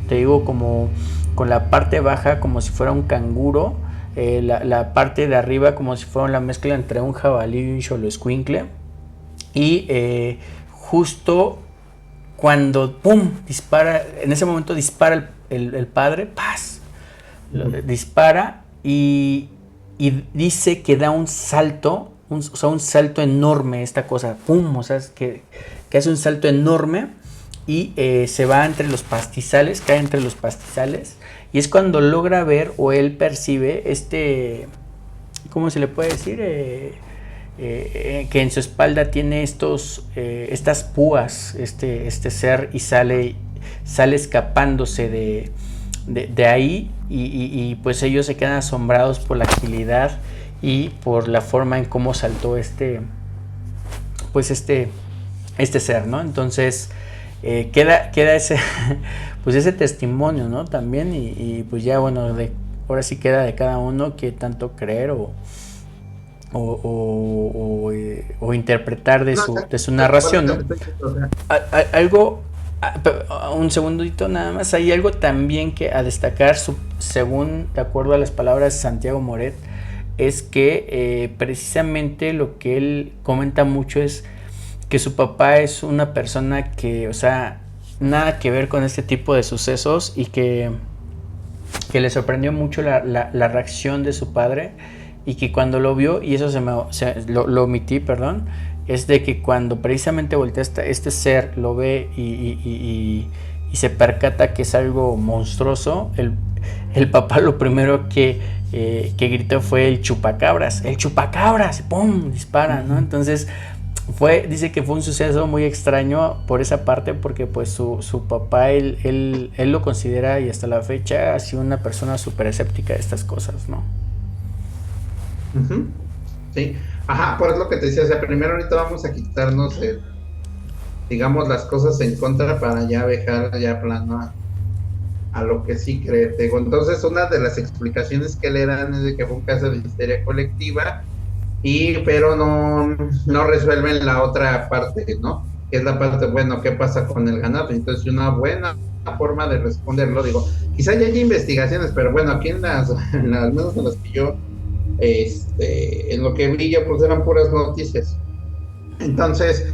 la parte baja como si fuera un canguro, la parte de arriba como si fuera la mezcla entre un jabalí y un xoloescuincle, y justo cuando, ¡pum!, dispara, en ese momento dispara el padre, ¡paz!, dispara y dice que da un salto, o sea, un salto enorme esta cosa, ¡pum!, o sea, que hace un salto enorme y se va entre los pastizales, cae entre los pastizales, y es cuando logra ver o él percibe ¿cómo se le puede decir? Que en su espalda tiene estas púas, este ser, y sale escapándose de ahí, y pues ellos se quedan asombrados por la agilidad y por la forma en cómo saltó este ser, ¿no? Entonces queda ese pues ese testimonio, ¿no? También, y pues ya, bueno, ahora sí queda de cada uno que tanto creer o interpretar de su narración, ¿no? Algo, un segundito nada más, hay algo también que a destacar, según, de acuerdo a las palabras de Santiago Moret, es que precisamente lo que él comenta mucho es que su papá es una persona que, o sea, nada que ver con este tipo de sucesos, y que le sorprendió mucho la reacción de su padre, y que cuando lo vio, y eso lo omití, perdón, es de que cuando precisamente voltea este ser, lo ve y se percata que es algo monstruoso, el papá lo primero que gritó fue el chupacabras, ¡pum!, dispara, ¿no? Entonces dice que fue un suceso muy extraño por esa parte, porque pues su papá, él lo considera, y hasta la fecha ha sido una persona súper escéptica de estas cosas, ¿no? Uh-huh. Sí, ajá, por eso lo que te decía, o sea, primero ahorita vamos a quitarnos digamos, las cosas en contra para ya dejar ya plano a lo que sí cree. Entonces, una de las explicaciones que le dan es de que fue un caso de histeria colectiva, pero no resuelven la otra parte, ¿no? Que es la parte, bueno, ¿qué pasa con el ganado? Entonces, una buena forma de responderlo, digo, quizá ya hay investigaciones, pero bueno, aquí al menos en las que yo, en lo que vi yo, pues eran puras noticias. Entonces,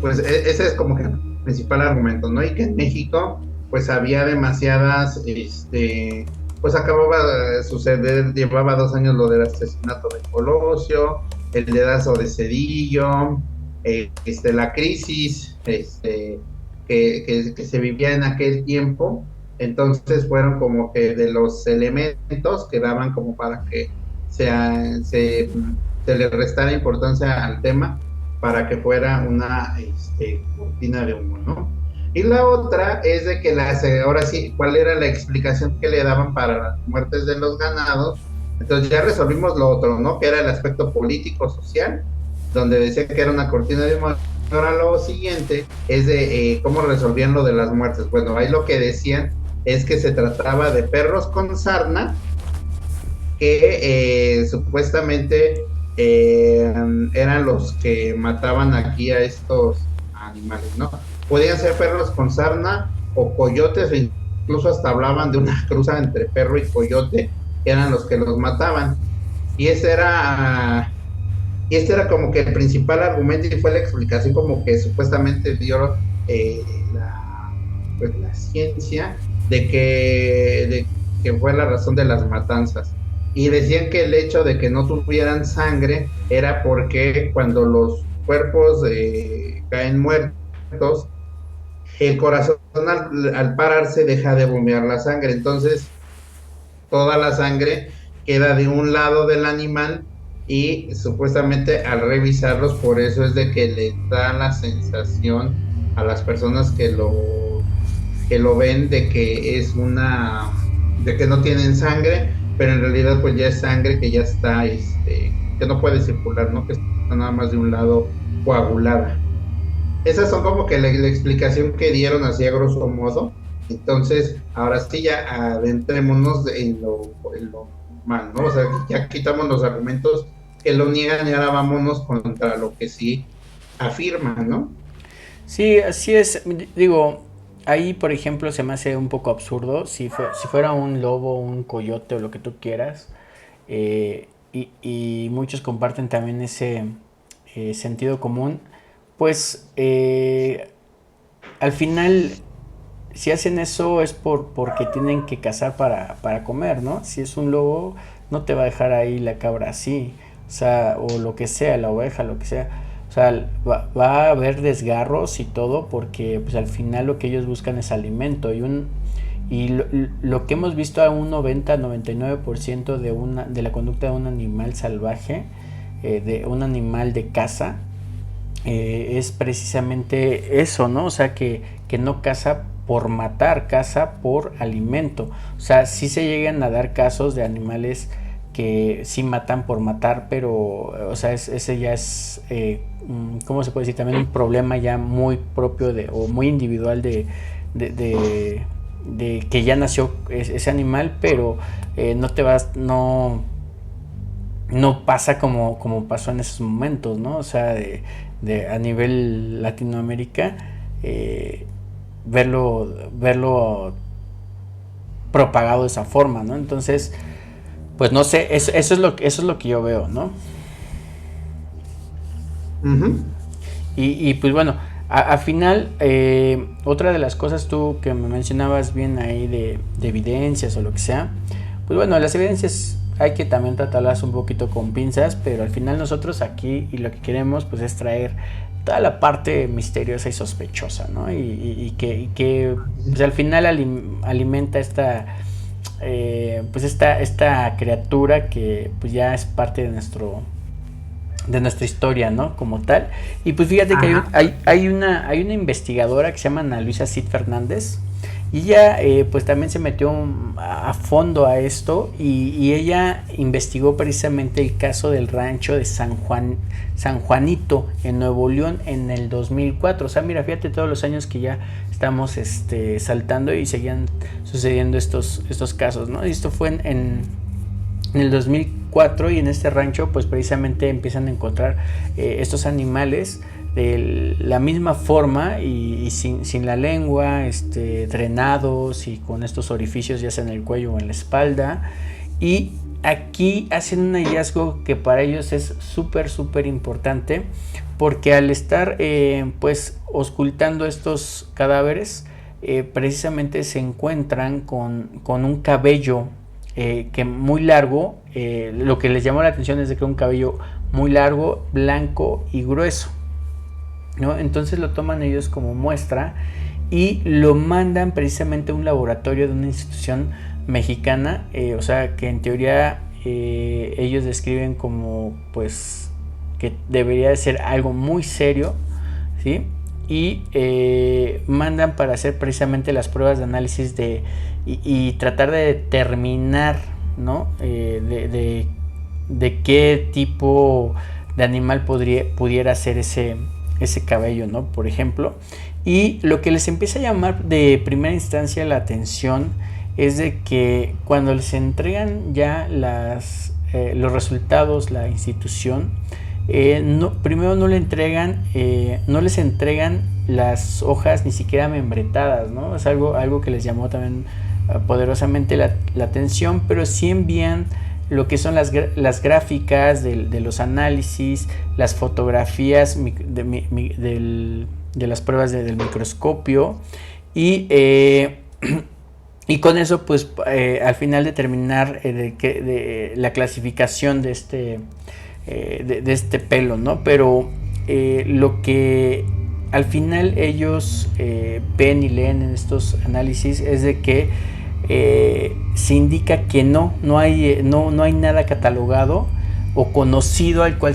pues ese es como que el principal argumento, ¿no? Y que en México, pues había demasiadas, pues acababa de suceder, llevaba 2 años lo del asesinato de Colosio, el dedazo de Cedillo, la crisis, que se vivía en aquel tiempo. Entonces fueron como que de los elementos que daban como para que se le restara importancia al tema, para que fuera una cortina de humo, ¿no? Y la otra es de que ahora sí, ¿cuál era la explicación que le daban para las muertes de los ganados? Entonces ya resolvimos lo otro, ¿no? Que era el aspecto político-social, donde decía que era una cortina de humo. Ahora lo siguiente es de cómo resolvían lo de las muertes. Bueno, ahí lo que decían es que se trataba de perros con sarna, que supuestamente eran los que mataban aquí a estos animales, ¿no? Podían ser perros con sarna o coyotes, o incluso hasta hablaban de una cruza entre perro y coyote, que eran los que los mataban. Y este era como que el principal argumento, y fue la explicación como que supuestamente dio la ciencia de que fue la razón de las matanzas. Y decían que el hecho de que no tuvieran sangre era porque cuando los cuerpos caen muertos, el corazón al pararse deja de bombear la sangre, entonces toda la sangre queda de un lado del animal, y supuestamente al revisarlos, por eso es de que le da la sensación a las personas que lo ven de que de que no tienen sangre, pero en realidad pues ya es sangre que ya está, que no puede circular, ¿no? Que está nada más de un lado coagulada. Esas son como que la explicación que dieron así a grosso modo. Entonces, ahora sí ya adentrémonos en lo mal, ¿no? O sea, ya quitamos los argumentos que lo niegan, y ahora vámonos contra lo que sí afirma, ¿no? Sí, así es. Digo, ahí por ejemplo se me hace un poco absurdo si fuera un lobo, un coyote o lo que tú quieras, y muchos comparten también ese sentido común, pues al final, si hacen eso es porque tienen que cazar para comer, ¿no? Si es un lobo, no te va a dejar ahí la cabra así, o sea, o lo que sea, la oveja, lo que sea. O sea, va a haber desgarros y todo porque pues al final lo que ellos buscan es alimento y lo que hemos visto a un 90-99% de la conducta de un animal salvaje, de un animal de caza, es precisamente eso, ¿no? O sea, que no caza por matar, caza por alimento. O sea, sí se llegan a dar casos de animales que sí matan por matar, pero, o sea, ese ya es, ¿cómo se puede decir? También un problema ya muy propio o muy individual de que ya nació ese animal, pero no pasa como pasó en esos momentos, ¿no? O sea, a nivel Latinoamérica, verlo propagado de esa forma, ¿no? Entonces, pues no sé, eso es lo que yo veo, ¿no? Uh-huh. Y pues bueno, al final, otra de las cosas tú que me mencionabas bien ahí de evidencias o lo que sea, pues bueno, las evidencias hay que también tratarlas un poquito con pinzas, pero al final nosotros aquí y lo que queremos pues es traer toda la parte misteriosa y sospechosa, ¿no? Y que pues al final alimenta esta criatura que pues ya es parte de nuestra historia, ¿no? Como tal. Y pues fíjate que hay una investigadora que se llama Ana Luisa Cid Fernández, y ella pues también se metió a fondo a esto, y ella investigó precisamente el caso del rancho de San Juanito en Nuevo León en el 2004. O sea, mira, fíjate todos los años que ya estamos saltando y seguían sucediendo estos casos, ¿no? Y esto fue en el 2004, y en este rancho pues precisamente empiezan a encontrar estos animales de la misma forma y sin la lengua, drenados y con estos orificios ya sea en el cuello o en la espalda. Y aquí hacen un hallazgo que para ellos es súper importante, porque al estar pues auscultando estos cadáveres, precisamente se encuentran con un cabello que muy largo. Lo que les llamó la atención es de que un cabello muy largo, blanco y grueso, ¿no? Entonces lo toman ellos como muestra y lo mandan precisamente a un laboratorio de una institución mexicana, o sea que en teoría ellos describen como pues que debería de ser algo muy serio, ¿sí? Y mandan para hacer precisamente las pruebas de análisis y tratar de determinar, ¿no? De qué tipo de animal pudiera ser ese cabello, ¿no? Por ejemplo. Y lo que les empieza a llamar de primera instancia la atención es de que cuando les entregan ya los resultados, la institución, primero no les entregan las hojas ni siquiera membretadas, ¿no? Es algo que les llamó también poderosamente la atención, pero sí envían lo que son las gráficas de los análisis, las fotografías de las pruebas del microscopio, y con eso pues al final determinar de la clasificación de este pelo, ¿no? Pero lo que al final ellos ven y leen en estos análisis es de que se indica que no hay nada catalogado o conocido al cual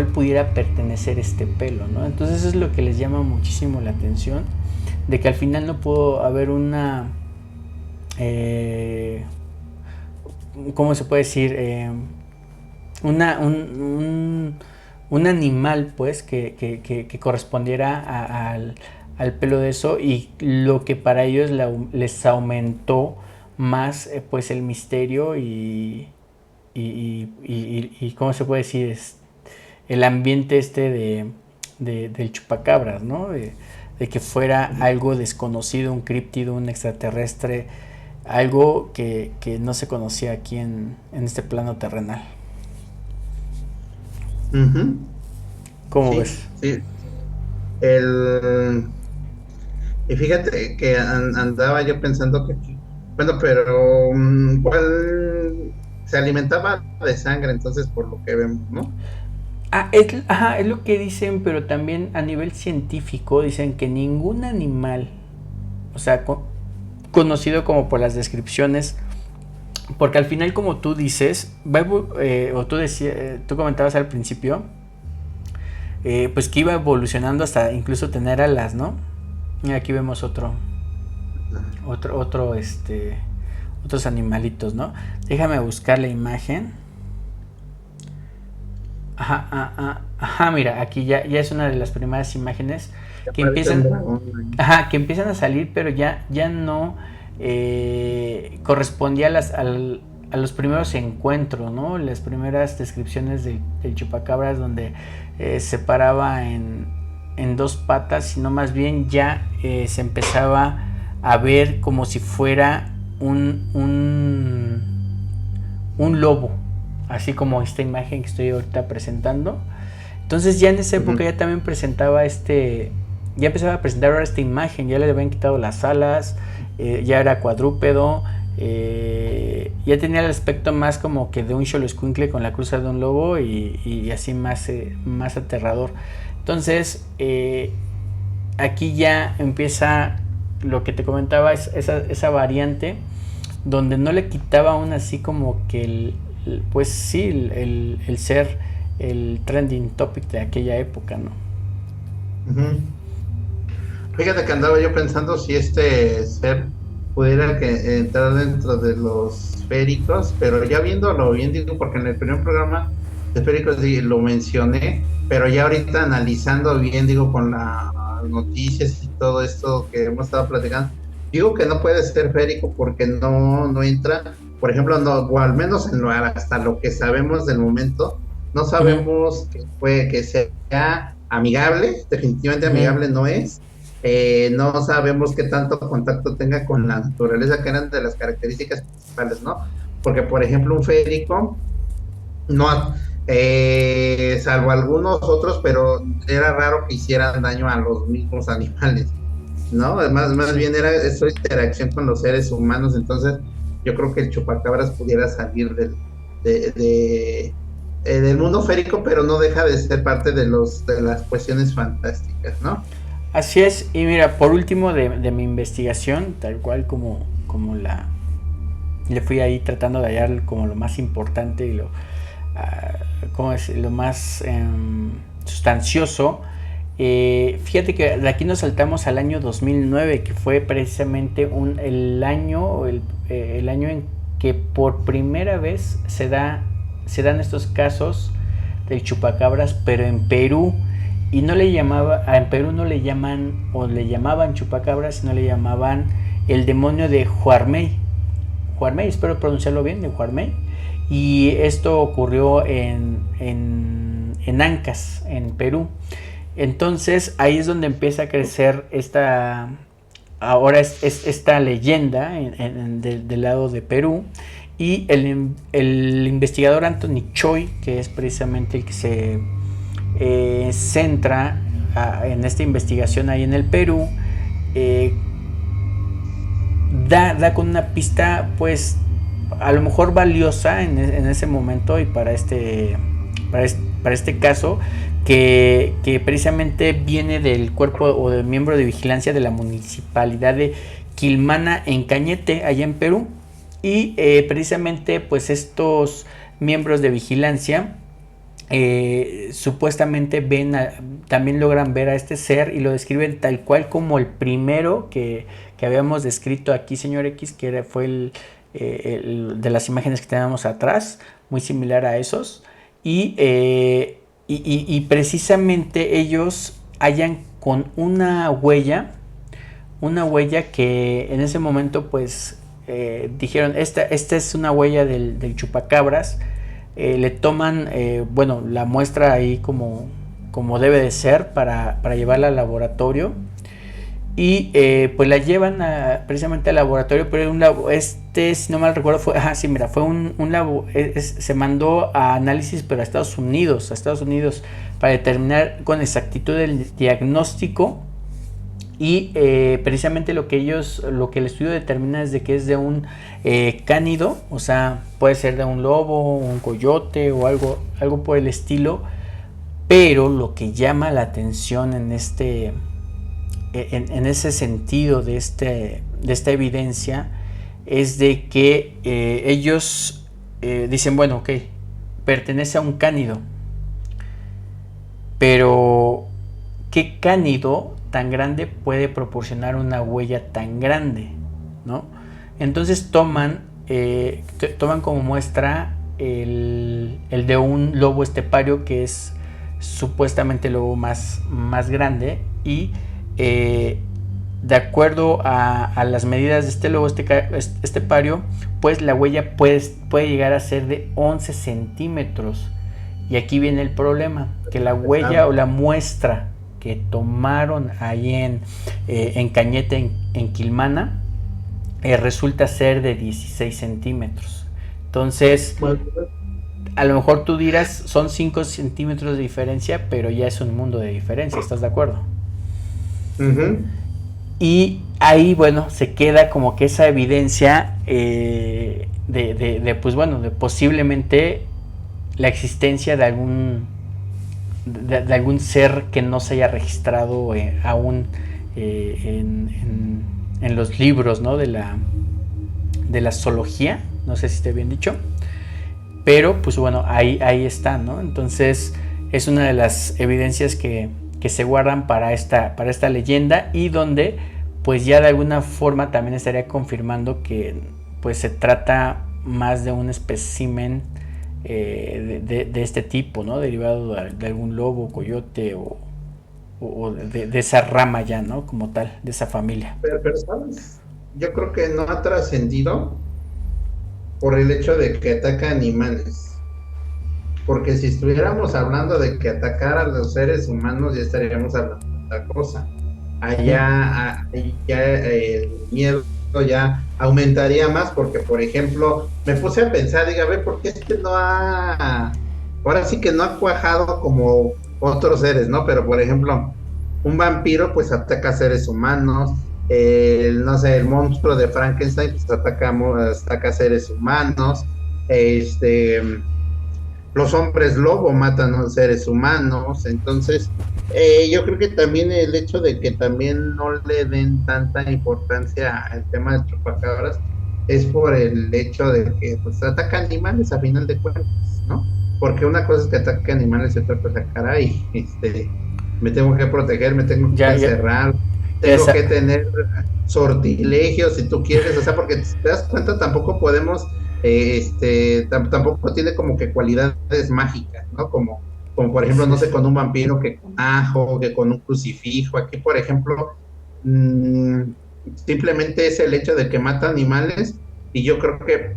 pudiera pertenecer este pelo, ¿no? Entonces eso es lo que les llama muchísimo la atención, de que al final no pudo haber una ¿cómo se puede decir? Un animal pues que correspondiera al pelo de eso, y lo que para ellos les aumentó más pues el misterio y ¿cómo se puede decir? El ambiente del chupacabras, ¿no? De que fuera algo desconocido, un críptido, un extraterrestre, algo que no se conocía aquí en este plano terrenal. Uh-huh. ¿Cómo ves? Sí. Y fíjate que andaba yo pensando que, bueno, pero ¿cuál se alimentaba de sangre entonces por lo que vemos, ¿no? Es lo que dicen, pero también a nivel científico dicen que ningún animal, o sea, conocido como por las descripciones, porque al final, como tú dices, o tú comentabas al principio, pues que iba evolucionando hasta incluso tener alas, ¿no? Y aquí vemos otros animalitos, ¿no? Déjame buscar la imagen. Mira, aquí ya es una de las primeras imágenes que empiezan, que empiezan a salir, pero ya no correspondía a los primeros encuentros, ¿no? Las primeras descripciones del chupacabras, donde se paraba en dos patas, sino más bien ya se empezaba a ver como si fuera un lobo, así como esta imagen que estoy ahorita presentando. Entonces ya en esa época ya también presentaba ya empezaba a presentar ahora esta imagen, ya le habían quitado las alas, ya era cuadrúpedo, ya tenía el aspecto más como que de un xoloescuincle con la cruza de un lobo y así más aterrador. Entonces aquí ya empieza lo que te comentaba, esa variante donde no le quitaba aún así como que pues sí, el ser el trending topic de aquella época, ¿no? Fíjate que andaba yo pensando si este ser pudiera entrar dentro de los féricos, pero ya viéndolo bien, digo, porque en el primer programa de féricos lo mencioné, pero ya ahorita analizando bien, digo, con las noticias y todo esto que hemos estado platicando, digo que no puede ser férico porque no entra, por ejemplo, no, o al menos hasta lo que sabemos del momento, no sabemos que sea amigable, definitivamente amigable no es. No sabemos qué tanto contacto tenga con la naturaleza, que eran de las características principales, ¿no? Porque, por ejemplo, un férico, no, salvo algunos otros, pero era raro que hicieran daño a los mismos animales, ¿no? Más bien era esa interacción con los seres humanos. Entonces yo creo que el chupacabras pudiera salir del mundo férico, pero no deja de ser parte de las cuestiones fantásticas, ¿no? Así es. Y mira, por último de mi investigación, tal cual como le fui ahí tratando de hallar como lo más importante y lo más sustancioso. Fíjate que de aquí nos saltamos al año 2009, que fue precisamente el año en que por primera vez se dan estos casos del chupacabras, pero en Perú. Y en Perú no le llaman, o le llamaban chupacabras, sino le llamaban el demonio de Huarmey, espero pronunciarlo bien, de Huarmey. Y esto ocurrió en Ancas, en Perú. Entonces ahí es donde empieza a crecer esta leyenda del lado de Perú. Y el investigador Anthony Choi, que es precisamente el que se centra en esta investigación ahí en el Perú, da con una pista, pues a lo mejor valiosa en ese momento y para este caso, que precisamente viene del cuerpo o del miembro de vigilancia de la municipalidad de Quilmana en Cañete, allá en Perú. Y precisamente pues estos miembros de vigilancia supuestamente también logran ver a este ser y lo describen tal cual como el primero que habíamos descrito aquí, señor X, que fue el de las imágenes que tenemos atrás, muy similar a esos. Y precisamente ellos hallan con una huella que en ese momento pues dijeron, esta es una huella del chupacabras. Le toman la muestra ahí como debe de ser para llevarla al laboratorio. Y pues la llevan precisamente al laboratorio, pero si no mal recuerdo fue se mandó a análisis, pero a Estados Unidos para determinar con exactitud el diagnóstico Y precisamente lo que el estudio determina es de que es de un cánido, o sea, puede ser de un lobo, un coyote o algo por el estilo, pero lo que llama la atención en ese sentido de esta evidencia es de que ellos dicen, bueno, ok, pertenece a un cánido, pero ¿qué cánido tan grande puede proporcionar una huella tan grande, ¿no? Entonces toman como muestra el de un lobo estepario, que es supuestamente el lobo más grande, y de acuerdo a las medidas de este lobo estepario, pues la huella puede llegar a ser de 11 centímetros. Y aquí viene el problema, que la huella o la muestra que tomaron ahí en Cañete, en Quilmana, resulta ser de 16 centímetros. Entonces, a lo mejor tú dirás, son 5 centímetros de diferencia, pero ya es un mundo de diferencia, ¿estás de acuerdo? Uh-huh. Y ahí, bueno, se queda como que esa evidencia pues bueno, de posiblemente la existencia de algún ser que no se haya registrado aún en los libros, ¿no? de la zoología, no sé si esté bien dicho, pero pues bueno, ahí está, ¿no? Entonces es una de las evidencias que se guardan para esta leyenda, y donde pues ya de alguna forma también estaría confirmando que pues se trata más de un espécimen de este tipo, ¿no? Derivado de algún lobo, coyote o de esa rama ya, ¿no? Como tal, de esa familia. Pero ¿sabes? Yo creo que no ha trascendido por el hecho de que ataca animales. Porque si estuviéramos hablando de que atacara a los seres humanos, ya estaríamos hablando de otra cosa. Allá el miedo ya aumentaría más, porque por ejemplo me puse a pensar, diga, a ver, ¿por qué ahora sí que no ha cuajado como otros seres, ¿no? Pero por ejemplo, un vampiro pues ataca a seres humanos, no sé, el monstruo de Frankenstein pues ataca a seres humanos, los hombres lobo matan a seres humanos. Entonces yo creo que también el hecho de que también no le den tanta importancia al tema de chupacabras es por el hecho de que pues ataca animales a final de cuentas, ¿no? Porque una cosa es que ataque animales y otra cosa, caray, me tengo que proteger, me tengo que encerrar, tengo que tener sortilegios si tú quieres, o sea, porque te das cuenta, tampoco podemos tampoco tiene como que cualidades mágicas, ¿no? Como por ejemplo, no sé, con un vampiro, que con ajo, que con un crucifijo. Aquí, por ejemplo, simplemente es el hecho de que mata animales, y yo creo que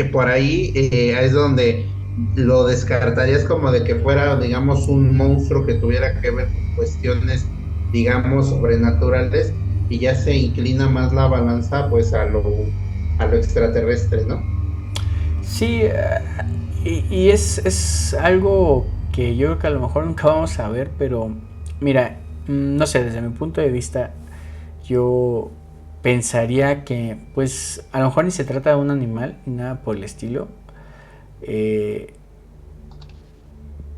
por ahí es donde lo descartarías como de que fuera, digamos, un monstruo que tuviera que ver con cuestiones, digamos, sobrenaturales, y ya se inclina más la balanza pues a lo extraterrestre, ¿no? Sí, y es algo que yo creo que a lo mejor nunca vamos a ver, pero mira, no sé, desde mi punto de vista, yo pensaría que pues a lo mejor ni se trata de un animal ni nada por el estilo,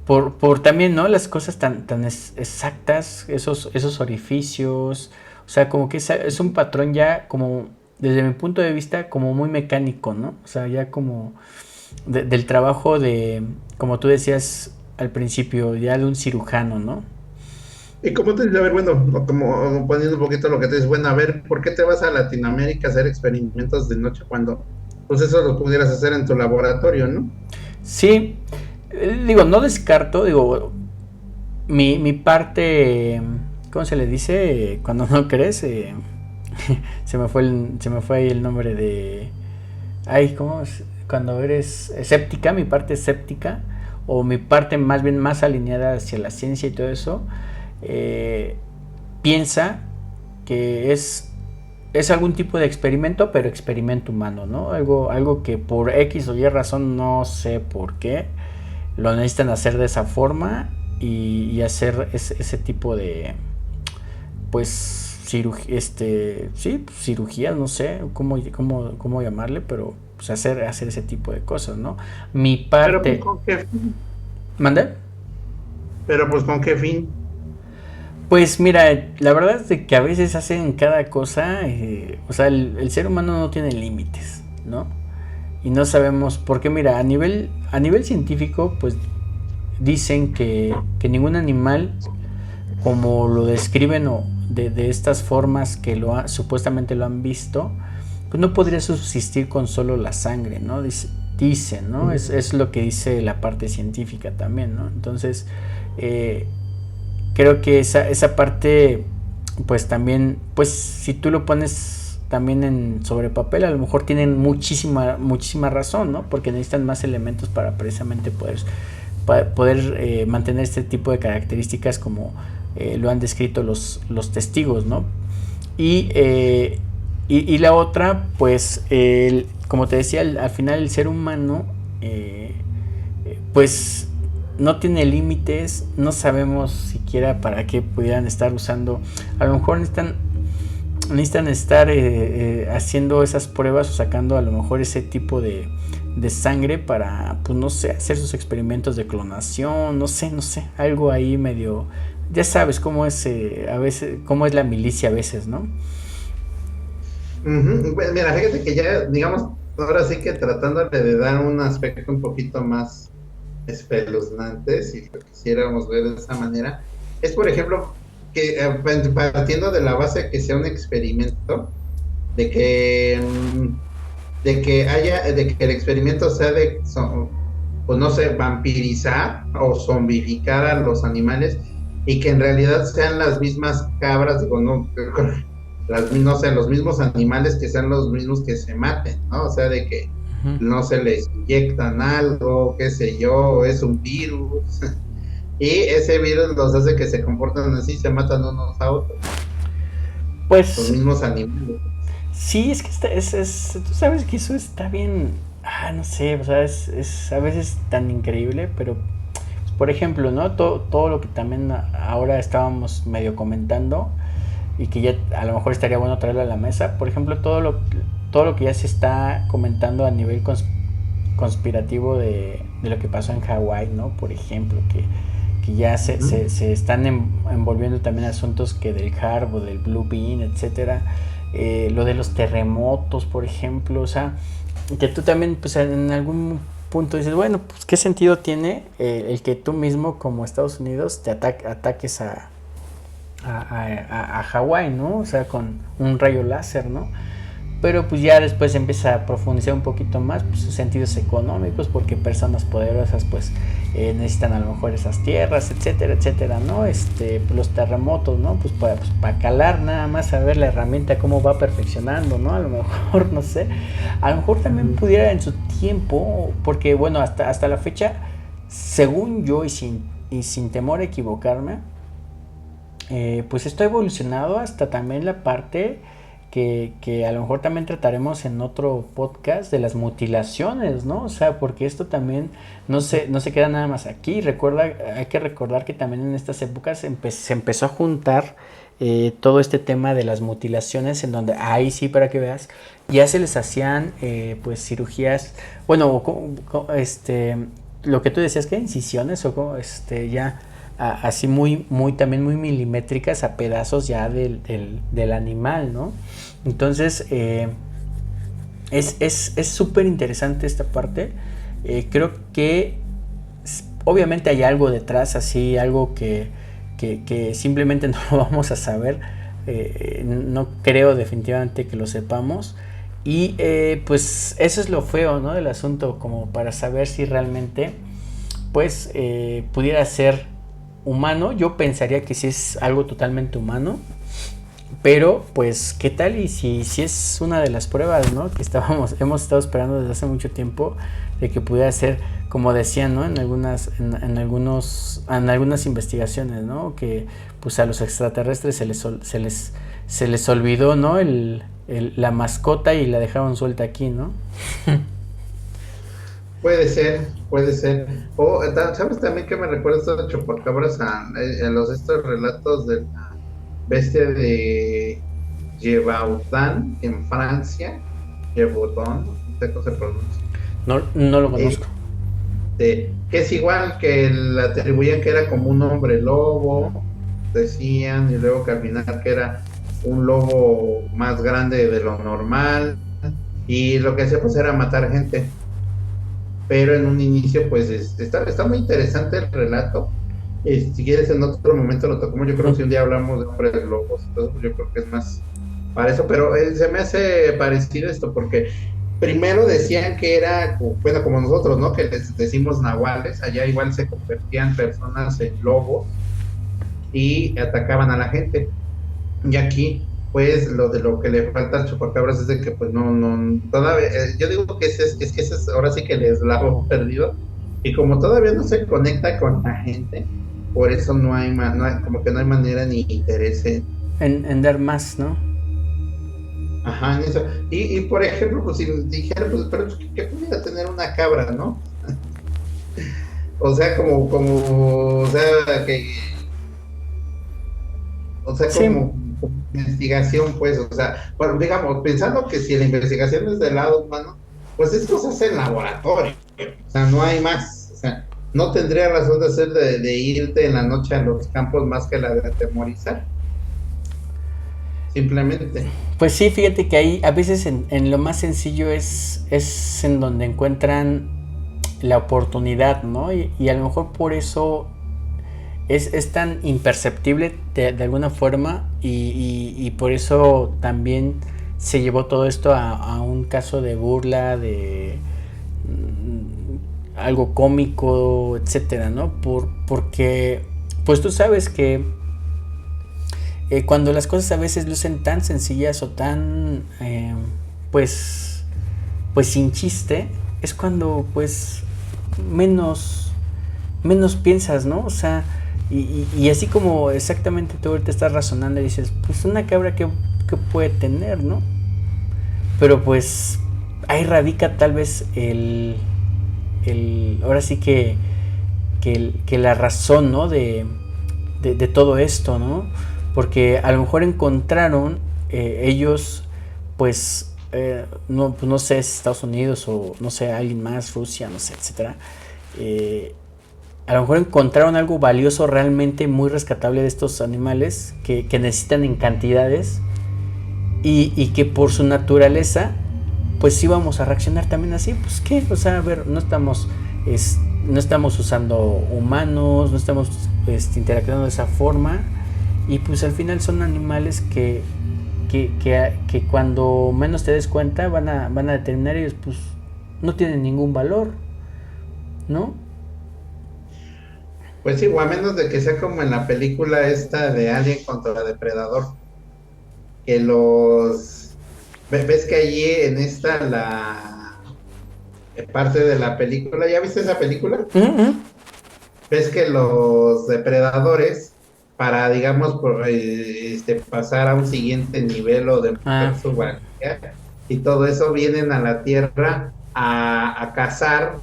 por también, ¿no? Las cosas tan exactas, esos orificios, o sea, como que es un patrón ya como, desde mi punto de vista, como muy mecánico, ¿no? O sea, ya como del trabajo de, como tú decías al principio, ya de un cirujano, ¿no? Y como te dice, a ver, bueno, como poniendo un poquito lo que te dices, bueno, a ver, ¿por qué te vas a Latinoamérica a hacer experimentos de noche cuando pues eso lo pudieras hacer en tu laboratorio, ¿no? Sí, digo, no descarto, digo, mi parte, ¿cómo se le dice? Cuando no crees, se me fue ahí el nombre de, ay, ¿cómo es? Cuando eres escéptica, mi parte escéptica, o mi parte más bien más alineada hacia la ciencia y todo eso, piensa que es algún tipo de experimento, pero experimento humano, ¿no? Algo que por X o Y razón, no sé por qué, lo necesitan hacer de esa forma y hacer ese tipo de, pues, cirugías, no sé cómo llamarle, pero pues hacer ese tipo de cosas, ¿no? Mi parte... Pero pues, ¿con qué fin? ¿Mande? Pero pues ¿con qué fin? Pues mira, la verdad es de que a veces hacen cada cosa, o sea, el ser humano no tiene límites, ¿no? Y no sabemos, porque mira, a nivel científico, pues dicen que ningún animal, como lo describen o de estas formas que supuestamente lo han visto, pues no podría subsistir con solo la sangre, ¿no? Dicen, ¿no? Es lo que dice la parte científica también, ¿no? Entonces, creo que esa parte, pues también, pues si tú lo pones también sobre papel, a lo mejor tienen muchísima razón, ¿no? Porque necesitan más elementos para precisamente poder mantener este tipo de características como lo han descrito los testigos, ¿no? Y la otra, pues, como te decía, al final el ser humano, pues, no tiene límites, no sabemos siquiera para qué pudieran estar usando. A lo mejor necesitan estar haciendo esas pruebas o sacando a lo mejor ese tipo de sangre para, pues no sé, hacer sus experimentos de clonación, no sé, algo ahí medio, ya sabes cómo es a veces, cómo es la milicia a veces, ¿no? Pues mira, fíjate que ya, digamos, ahora sí que tratándole de dar un aspecto un poquito más espeluznante, si lo quisiéramos ver de esa manera, es por ejemplo que partiendo de la base que sea un experimento, de que el experimento sea pues no sé, vampirizar o zombificar a los animales y que en realidad sean las mismas cabras, digo, no sé, los mismos animales que sean los mismos que se maten, ¿no? O sea, de que no se les inyectan algo, qué sé yo, es un virus y ese virus los hace que se comporten así, se matan unos a otros. Pues los mismos animales. Sí, es que tú sabes que eso está bien, no sé, o sea, es a veces tan increíble, pero pues, por ejemplo, ¿no? Todo lo que también ahora estábamos medio comentando y que ya a lo mejor estaría bueno traerlo a la mesa, por ejemplo, todo lo que ya se está comentando a nivel conspirativo de lo que pasó en Hawái, ¿no? Por ejemplo, que ya se están envolviendo también asuntos que del HAARP o del Blue Beam, etcétera. Lo de los terremotos, por ejemplo, o sea, que tú también, pues en algún punto dices, bueno, pues qué sentido tiene el que tú mismo como Estados Unidos te ataques a Hawái, ¿no? O sea, con un rayo láser, ¿no? Pero pues ya después empieza a profundizar un poquito más, pues, sus sentidos económicos, porque personas poderosas pues necesitan a lo mejor esas tierras, etcétera, etcétera, ¿no? Los terremotos, ¿no? Pues para calar nada más, a ver la herramienta cómo va perfeccionando, ¿no? A lo mejor, no sé, a lo mejor también pudiera en su tiempo, porque bueno, hasta la fecha, según yo y sin temor a equivocarme, pues esto ha evolucionado hasta también la parte que a lo mejor también trataremos en otro podcast de las mutilaciones, ¿no? O sea, porque esto también no se queda nada más aquí. Hay que recordar que también en estas épocas se empezó a juntar todo este tema de las mutilaciones, en donde ahí sí, para que veas, ya se les hacían pues cirugías, bueno, lo que tú decías, que incisiones o ya así muy también muy milimétricas a pedazos ya del animal, ¿no? Entonces es súper interesante esta parte. Creo que obviamente hay algo detrás, así algo que simplemente no lo vamos a saber. No creo definitivamente que lo sepamos. Y pues eso es lo feo, ¿no? Del asunto, como para saber si realmente pues pudiera ser humano. Yo pensaría que sí es algo totalmente humano, pero pues qué tal y si es una de las pruebas, ¿no? Que hemos estado esperando desde hace mucho tiempo, de que pudiera ser, como decían, ¿no? En algunas investigaciones, ¿no? Que pues a los extraterrestres se les olvidó, ¿no? La mascota y la dejaron suelta aquí, ¿no? Puede ser. ¿Sabes también que me recuerda esto de Chupacabras a estos relatos bestia de Gévaudan en Francia, Gévaudan, no sé cómo se pronuncia. No lo conozco. Que es igual que le atribuían que era como un hombre lobo, decían, y luego que al final que era un lobo más grande de lo normal, y lo que hacía pues era matar gente. Pero en un inicio pues está muy interesante el relato. Si quieres en otro momento lo tocamos, yo creo que si un día hablamos de hombres lobos y todo, pues yo creo que es más para eso, pero se me hace parecido esto, porque primero decían que era, bueno, como nosotros, ¿no? Que les decimos nahuales, allá igual se convertían personas en lobos y atacaban a la gente. Y aquí, pues, lo que le falta al chupacabras es de que, pues, no, todavía, yo digo que ese es ahora sí que el eslabón perdido, y como todavía no se conecta con la gente, por eso no hay como que no hay manera ni interés en dar más, ¿no? Ajá, en eso. Y por ejemplo, pues si dijera, pues, pero ¿qué pudiera tener una cabra, no? O sea, o sea, Sí. como investigación, pues, o sea, bueno, digamos, pensando que si la investigación es del lado humano, pues esto se hace en laboratorio, o sea, no hay más, o sea, no tendría razón de hacer de irte en la noche a los campos más que la de atemorizar, simplemente. Pues sí, fíjate que ahí a veces en lo más sencillo es en donde encuentran la oportunidad, ¿no? Y a lo mejor por eso es tan imperceptible de alguna forma y por eso también se llevó todo esto a un caso de burla, de algo cómico, etcétera, ¿no? Porque pues tú sabes que cuando las cosas a veces lucen tan sencillas o tan pues sin chiste, es cuando pues menos piensas, ¿no? O sea, y así como exactamente tú ahorita estás razonando y dices, pues una cabra que puede tener, ¿no? Pero pues ahí radica tal vez ahora sí que la razón, ¿no? de todo esto, ¿no? Porque a lo mejor encontraron ellos, pues, no sé, Estados Unidos o no sé, alguien más, Rusia, no sé, etcétera. A lo mejor encontraron algo valioso realmente muy rescatable de estos animales que necesitan en cantidades y que por su naturaleza, pues íbamos a reaccionar también así. Pues qué, o sea, a ver, no estamos usando humanos, no estamos interactuando de esa forma. Y pues al final son animales que cuando menos te des cuenta van a determinar ellos, pues no tienen ningún valor, ¿no? Pues sí, o a menos de que sea como en la película esta de Alien contra Depredador, que ves que allí en esta la parte de la película, ¿ya viste esa película? Uh-huh. Ves que los depredadores para, digamos, pasar a un siguiente nivel o demostrar su valía y todo eso, vienen a la Tierra a cazar,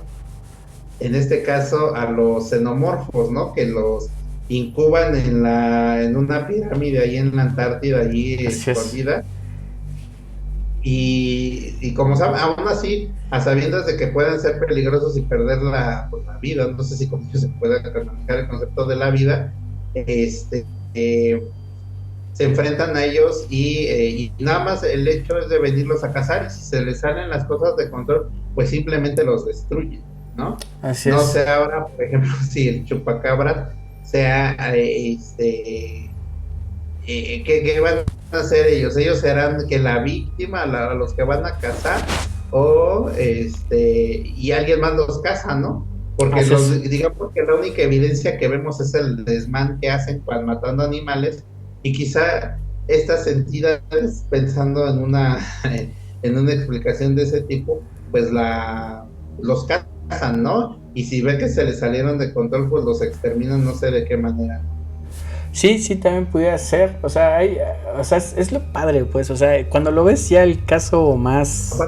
en este caso, a los xenomorfos, ¿no? Que los incuban en una pirámide ahí en la Antártida, allí escondida. Y como saben, aún así, a sabiendas de que pueden ser peligrosos y perder la vida, no sé si con ello se puede manejar el concepto de la vida, se enfrentan a ellos y nada más el hecho es de venirlos a cazar, y si se les salen las cosas de control, pues simplemente los destruyen, ¿no? Así no es. sé ahora, por ejemplo, si el chupacabra sea ¿qué van a hacer ellos? Ellos serán que la víctima, a los que van a cazar, o y alguien más los caza, ¿no? Porque digamos que la única evidencia que vemos es el desmán que hacen cuando matando animales, y quizá estas entidades, pensando en una explicación de ese tipo, pues los cazan, ¿no? Y si ven que se les salieron de control, pues los exterminan, no sé de qué manera. Sí, también pudiera ser, o sea, es lo padre, pues, o sea, cuando lo ves ya el caso más...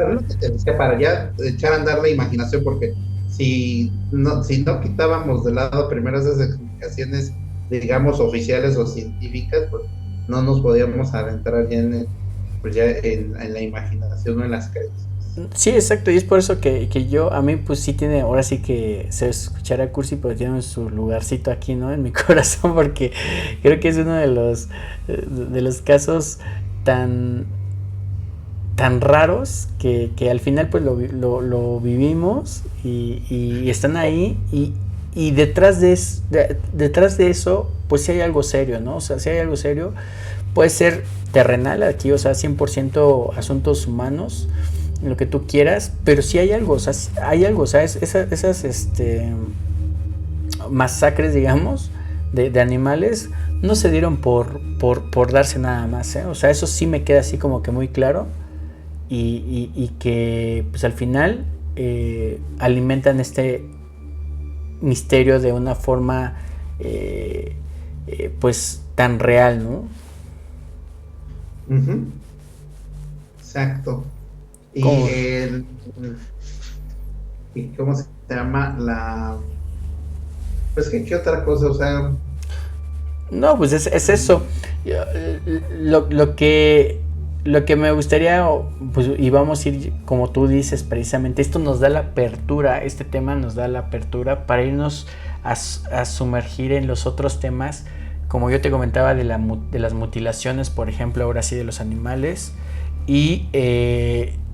Para ya echar a andar la imaginación, porque si no quitábamos de lado primero esas explicaciones, digamos, oficiales o científicas, pues no nos podíamos adentrar ya pues ya en la imaginación o en las creencias. Sí, exacto, y es por eso que a mí pues sí tiene, ahora sí que se escuchará cursi, pero tiene su lugarcito aquí, ¿no? En mi corazón, porque creo que es uno de los casos tan raros que al final pues lo vivimos y están ahí y detrás de eso pues sí hay algo serio, ¿no? O sea, si hay algo serio, puede ser terrenal aquí, o sea, 100% asuntos humanos, lo que tú quieras, pero sí hay algo, o sea, esas masacres, digamos, de animales no se dieron por darse nada más, ¿eh? O sea, eso sí me queda así como que muy claro y que pues al final alimentan este misterio de una forma pues tan real, ¿no? Uh-huh. Exacto. Y ¿cómo se llama? Pues ¿qué otra cosa? O sea, no, pues es eso. Lo que me gustaría, pues, y vamos a ir, como tú dices, precisamente, esto nos da la apertura, este tema nos da la apertura para irnos a sumergir en los otros temas, como yo te comentaba, de las mutilaciones, por ejemplo, ahora sí de los animales, y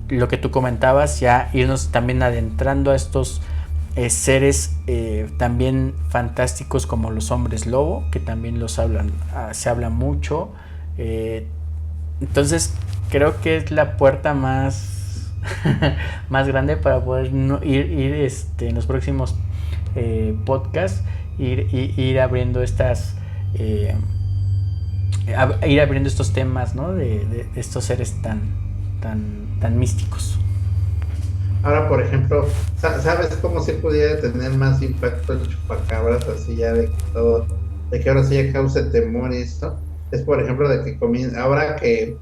lo que tú comentabas, ya irnos también adentrando a estos seres también fantásticos como los hombres lobo, que también se habla mucho. Entonces creo que es la puerta más más grande para poder ir en los próximos podcasts, ir abriendo ir abriendo estos temas, ¿no? de estos seres tan místicos. Ahora, por ejemplo, ¿sabes cómo se pudiera tener más impacto el chupacabras, así ya de que ahora sí ya cause temor y esto? Es, por ejemplo, de que ahora que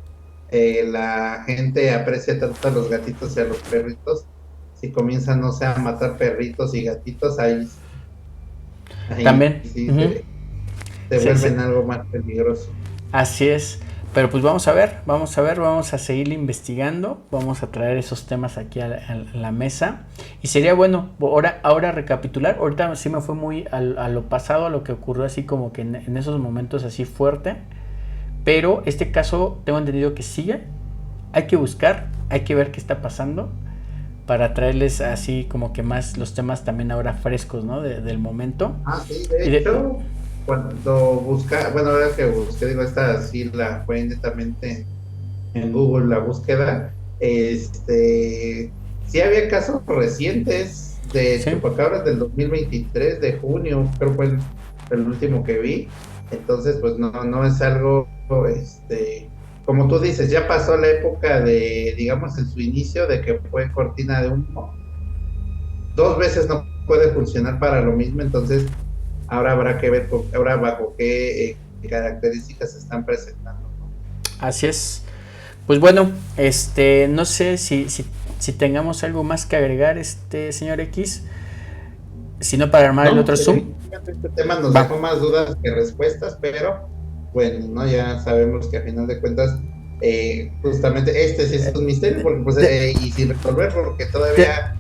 la gente aprecia tanto a los gatitos y a los perritos, si comienzan, no sé, a matar perritos y gatitos, ahí también sí, se vuelven algo más peligroso. Así es. Pero pues vamos a seguir investigando, vamos a traer esos temas aquí a la mesa. Y sería bueno ahora recapitular. Ahorita sí me fue muy a lo pasado, a lo que ocurrió así como que en esos momentos así fuerte. Pero este caso tengo entendido que sigue. Hay que buscar, hay que ver qué está pasando para traerles así como que más los temas también ahora frescos, ¿no? Del momento. Sí, de hecho... Cuando ahora que busqué, digo, esta sí la fue netamente en Google la búsqueda, sí había casos recientes de chupacabras del 2023, de junio, creo que fue el último que vi. Entonces, pues no es algo, como tú dices, ya pasó la época de, digamos, en su inicio, de que fue cortina de humo. 2 veces no puede funcionar para lo mismo, entonces ahora habrá que ver bajo qué características se están presentando, ¿no? Así es. Pues bueno, no sé si tengamos algo más que agregar, señor X, sino para armar el otro Zoom. Este tema nos dejó más dudas que respuestas, pero bueno, ¿no? Ya sabemos que a final de cuentas justamente sí es un misterio, porque pues y sin resolver, porque todavía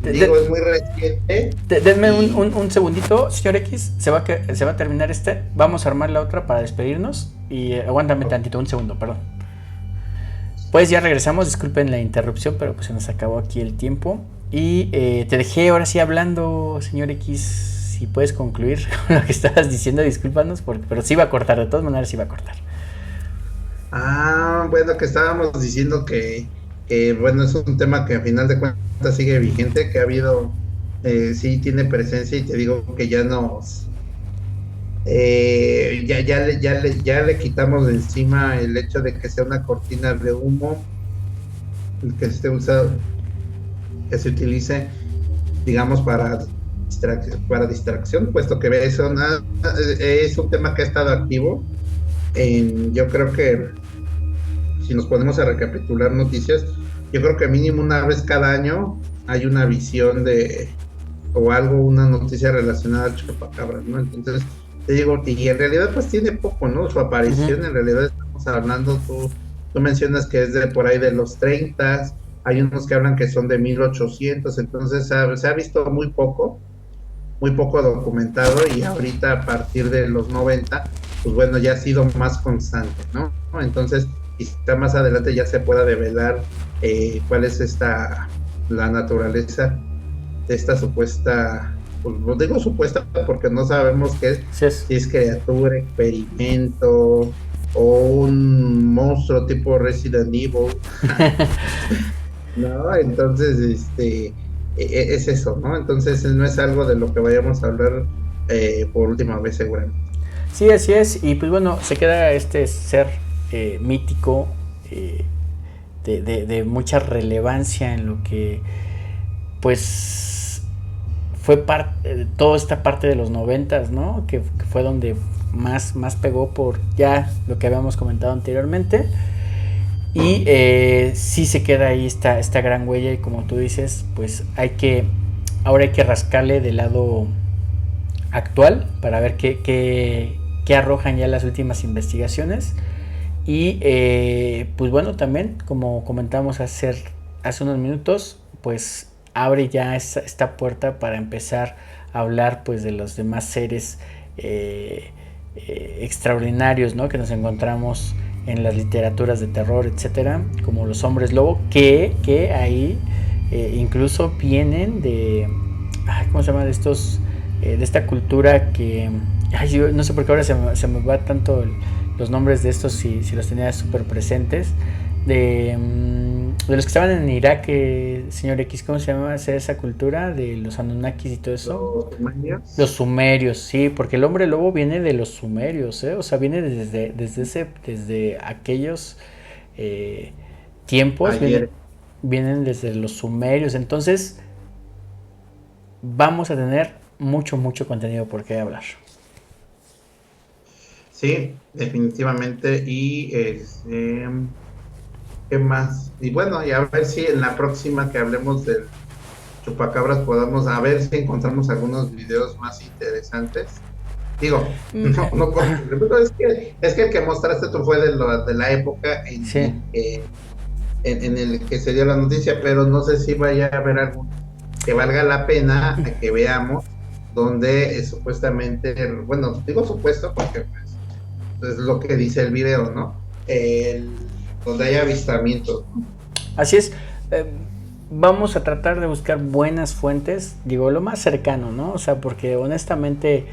es muy reciente. Denme un segundito, señor X, se va a terminar vamos a armar la otra para despedirnos y aguántame tantito, un segundo, perdón. Pues ya regresamos, disculpen la interrupción, pero pues se nos acabó aquí el tiempo y te dejé ahora sí hablando, señor X, si puedes concluir con lo que estabas diciendo, discúlpanos, pero sí iba a cortar, de todas maneras sí iba a cortar. Bueno, que estábamos diciendo que bueno, es un tema que a final de cuentas sigue vigente, que ha habido, sí tiene presencia, y te digo que ya nos ya le quitamos de encima el hecho de que sea una cortina de humo, que esté usado, que se utilice, digamos, para distracción, puesto que es un tema que ha estado activo. Yo creo que si nos ponemos a recapitular noticias, yo creo que mínimo una vez cada año hay una visión una noticia relacionada al chupacabras, ¿no? Entonces, te digo, y en realidad pues tiene poco, ¿no? Su aparición en realidad es estamos hablando, tú mencionas que es de por ahí de los 30, hay unos que hablan que son de 1800, entonces se ha visto muy poco documentado, y ahorita a partir de los 90, pues bueno, ya ha sido más constante, ¿no? Entonces, quizá más adelante ya se pueda develar cuál es la naturaleza de esta supuesta, pues lo digo supuesta porque no sabemos qué es, si es criatura, experimento o un monstruo tipo Resident Evil. No, entonces, es eso, ¿no? Entonces no es algo de lo que vayamos a hablar por última vez seguramente. Sí, así es, y pues bueno, se queda este ser mítico de mucha relevancia en lo que pues fue toda esta parte de los 90s, ¿no? Que fue donde más pegó por ya lo que habíamos comentado anteriormente. Y sí se queda ahí esta gran huella, y como tú dices, pues ahora hay que rascarle del lado actual para ver qué arrojan ya las últimas investigaciones. Y pues bueno, también como comentamos hace unos minutos, pues abre ya esta puerta para empezar a hablar pues de los demás seres extraordinarios, ¿no? Que nos encontramos en las literaturas de terror, etcétera, como los hombres lobo, que ahí incluso vienen de, ¿cómo se llama? De estos, de esta cultura que, yo no sé por qué ahora se me va tanto los nombres de estos, si los tenía súper presentes, de los que estaban en Irak, señor X, ¿cómo se llama esa cultura? De los Anunnakis y todo eso. ¿Los sumerios? Los sumerios, sí, porque el hombre lobo viene de los sumerios, o sea, viene desde aquellos tiempos, vienen desde los sumerios. Entonces vamos a tener mucho contenido por qué hablar. Sí, definitivamente. Y ¿qué más? Y bueno, y a ver si en la próxima que hablemos del chupacabras podamos, a ver si encontramos algunos videos más interesantes. Digo, pero es que el que mostraste tú fue de la época en el que se dio la noticia, pero no sé si vaya a haber algo que valga la pena que veamos, donde supuestamente, bueno, digo supuesto porque pues, es lo que dice el video, ¿no? Donde hay avistamientos. Así es. Vamos a tratar de buscar buenas fuentes, digo, lo más cercano, ¿no? O sea, porque honestamente,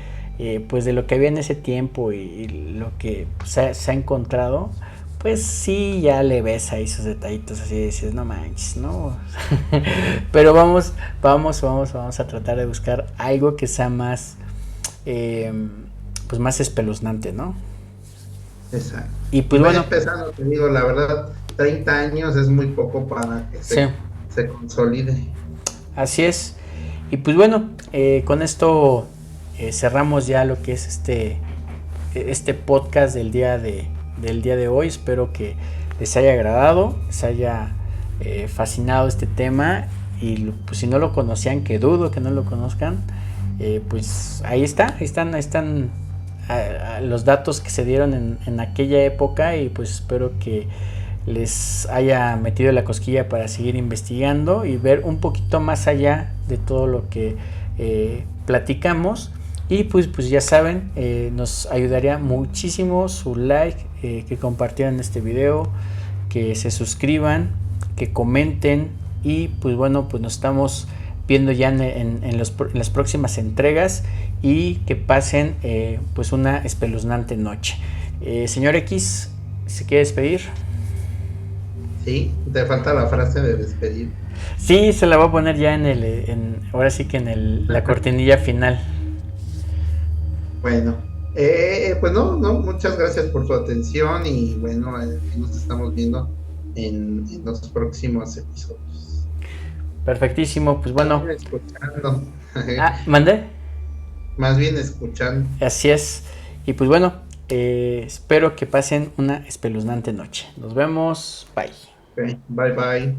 pues de lo que había en ese tiempo y lo que pues, se ha encontrado, pues sí, ya le ves ahí sus detallitos así, y dices, no manches, ¿no? Pero vamos a tratar de buscar algo que sea más, pues más espeluznante, ¿no? Exacto. Y pues bueno, empezando, te digo, la verdad, 30 años es muy poco para que se consolide. Así es. Y pues bueno, con esto cerramos ya lo que es este podcast del día de hoy. Espero que les haya agradado, les haya fascinado este tema, y pues si no lo conocían, que dudo que no lo conozcan, pues ahí están los datos que se dieron en aquella época, y pues espero que les haya metido la cosquilla para seguir investigando y ver un poquito más allá de todo lo que platicamos. Y pues ya saben, nos ayudaría muchísimo su like, que compartieran este video, que se suscriban, que comenten, y pues bueno, pues nos estamos viendo ya en las próximas entregas, y que pasen pues una espeluznante noche. Señor X, ¿se quiere despedir? Sí, te falta la frase de despedir. Sí, se la voy a poner ya ahora sí que la cortinilla final. Bueno, pues no, muchas gracias por su atención, y bueno, nos estamos viendo en los próximos episodios. Perfectísimo, pues bueno. Escuchando. ¿Mandé? Más bien escuchando. Así es. Y pues bueno, espero que pasen una espeluznante noche. Nos vemos. Bye. Okay, bye.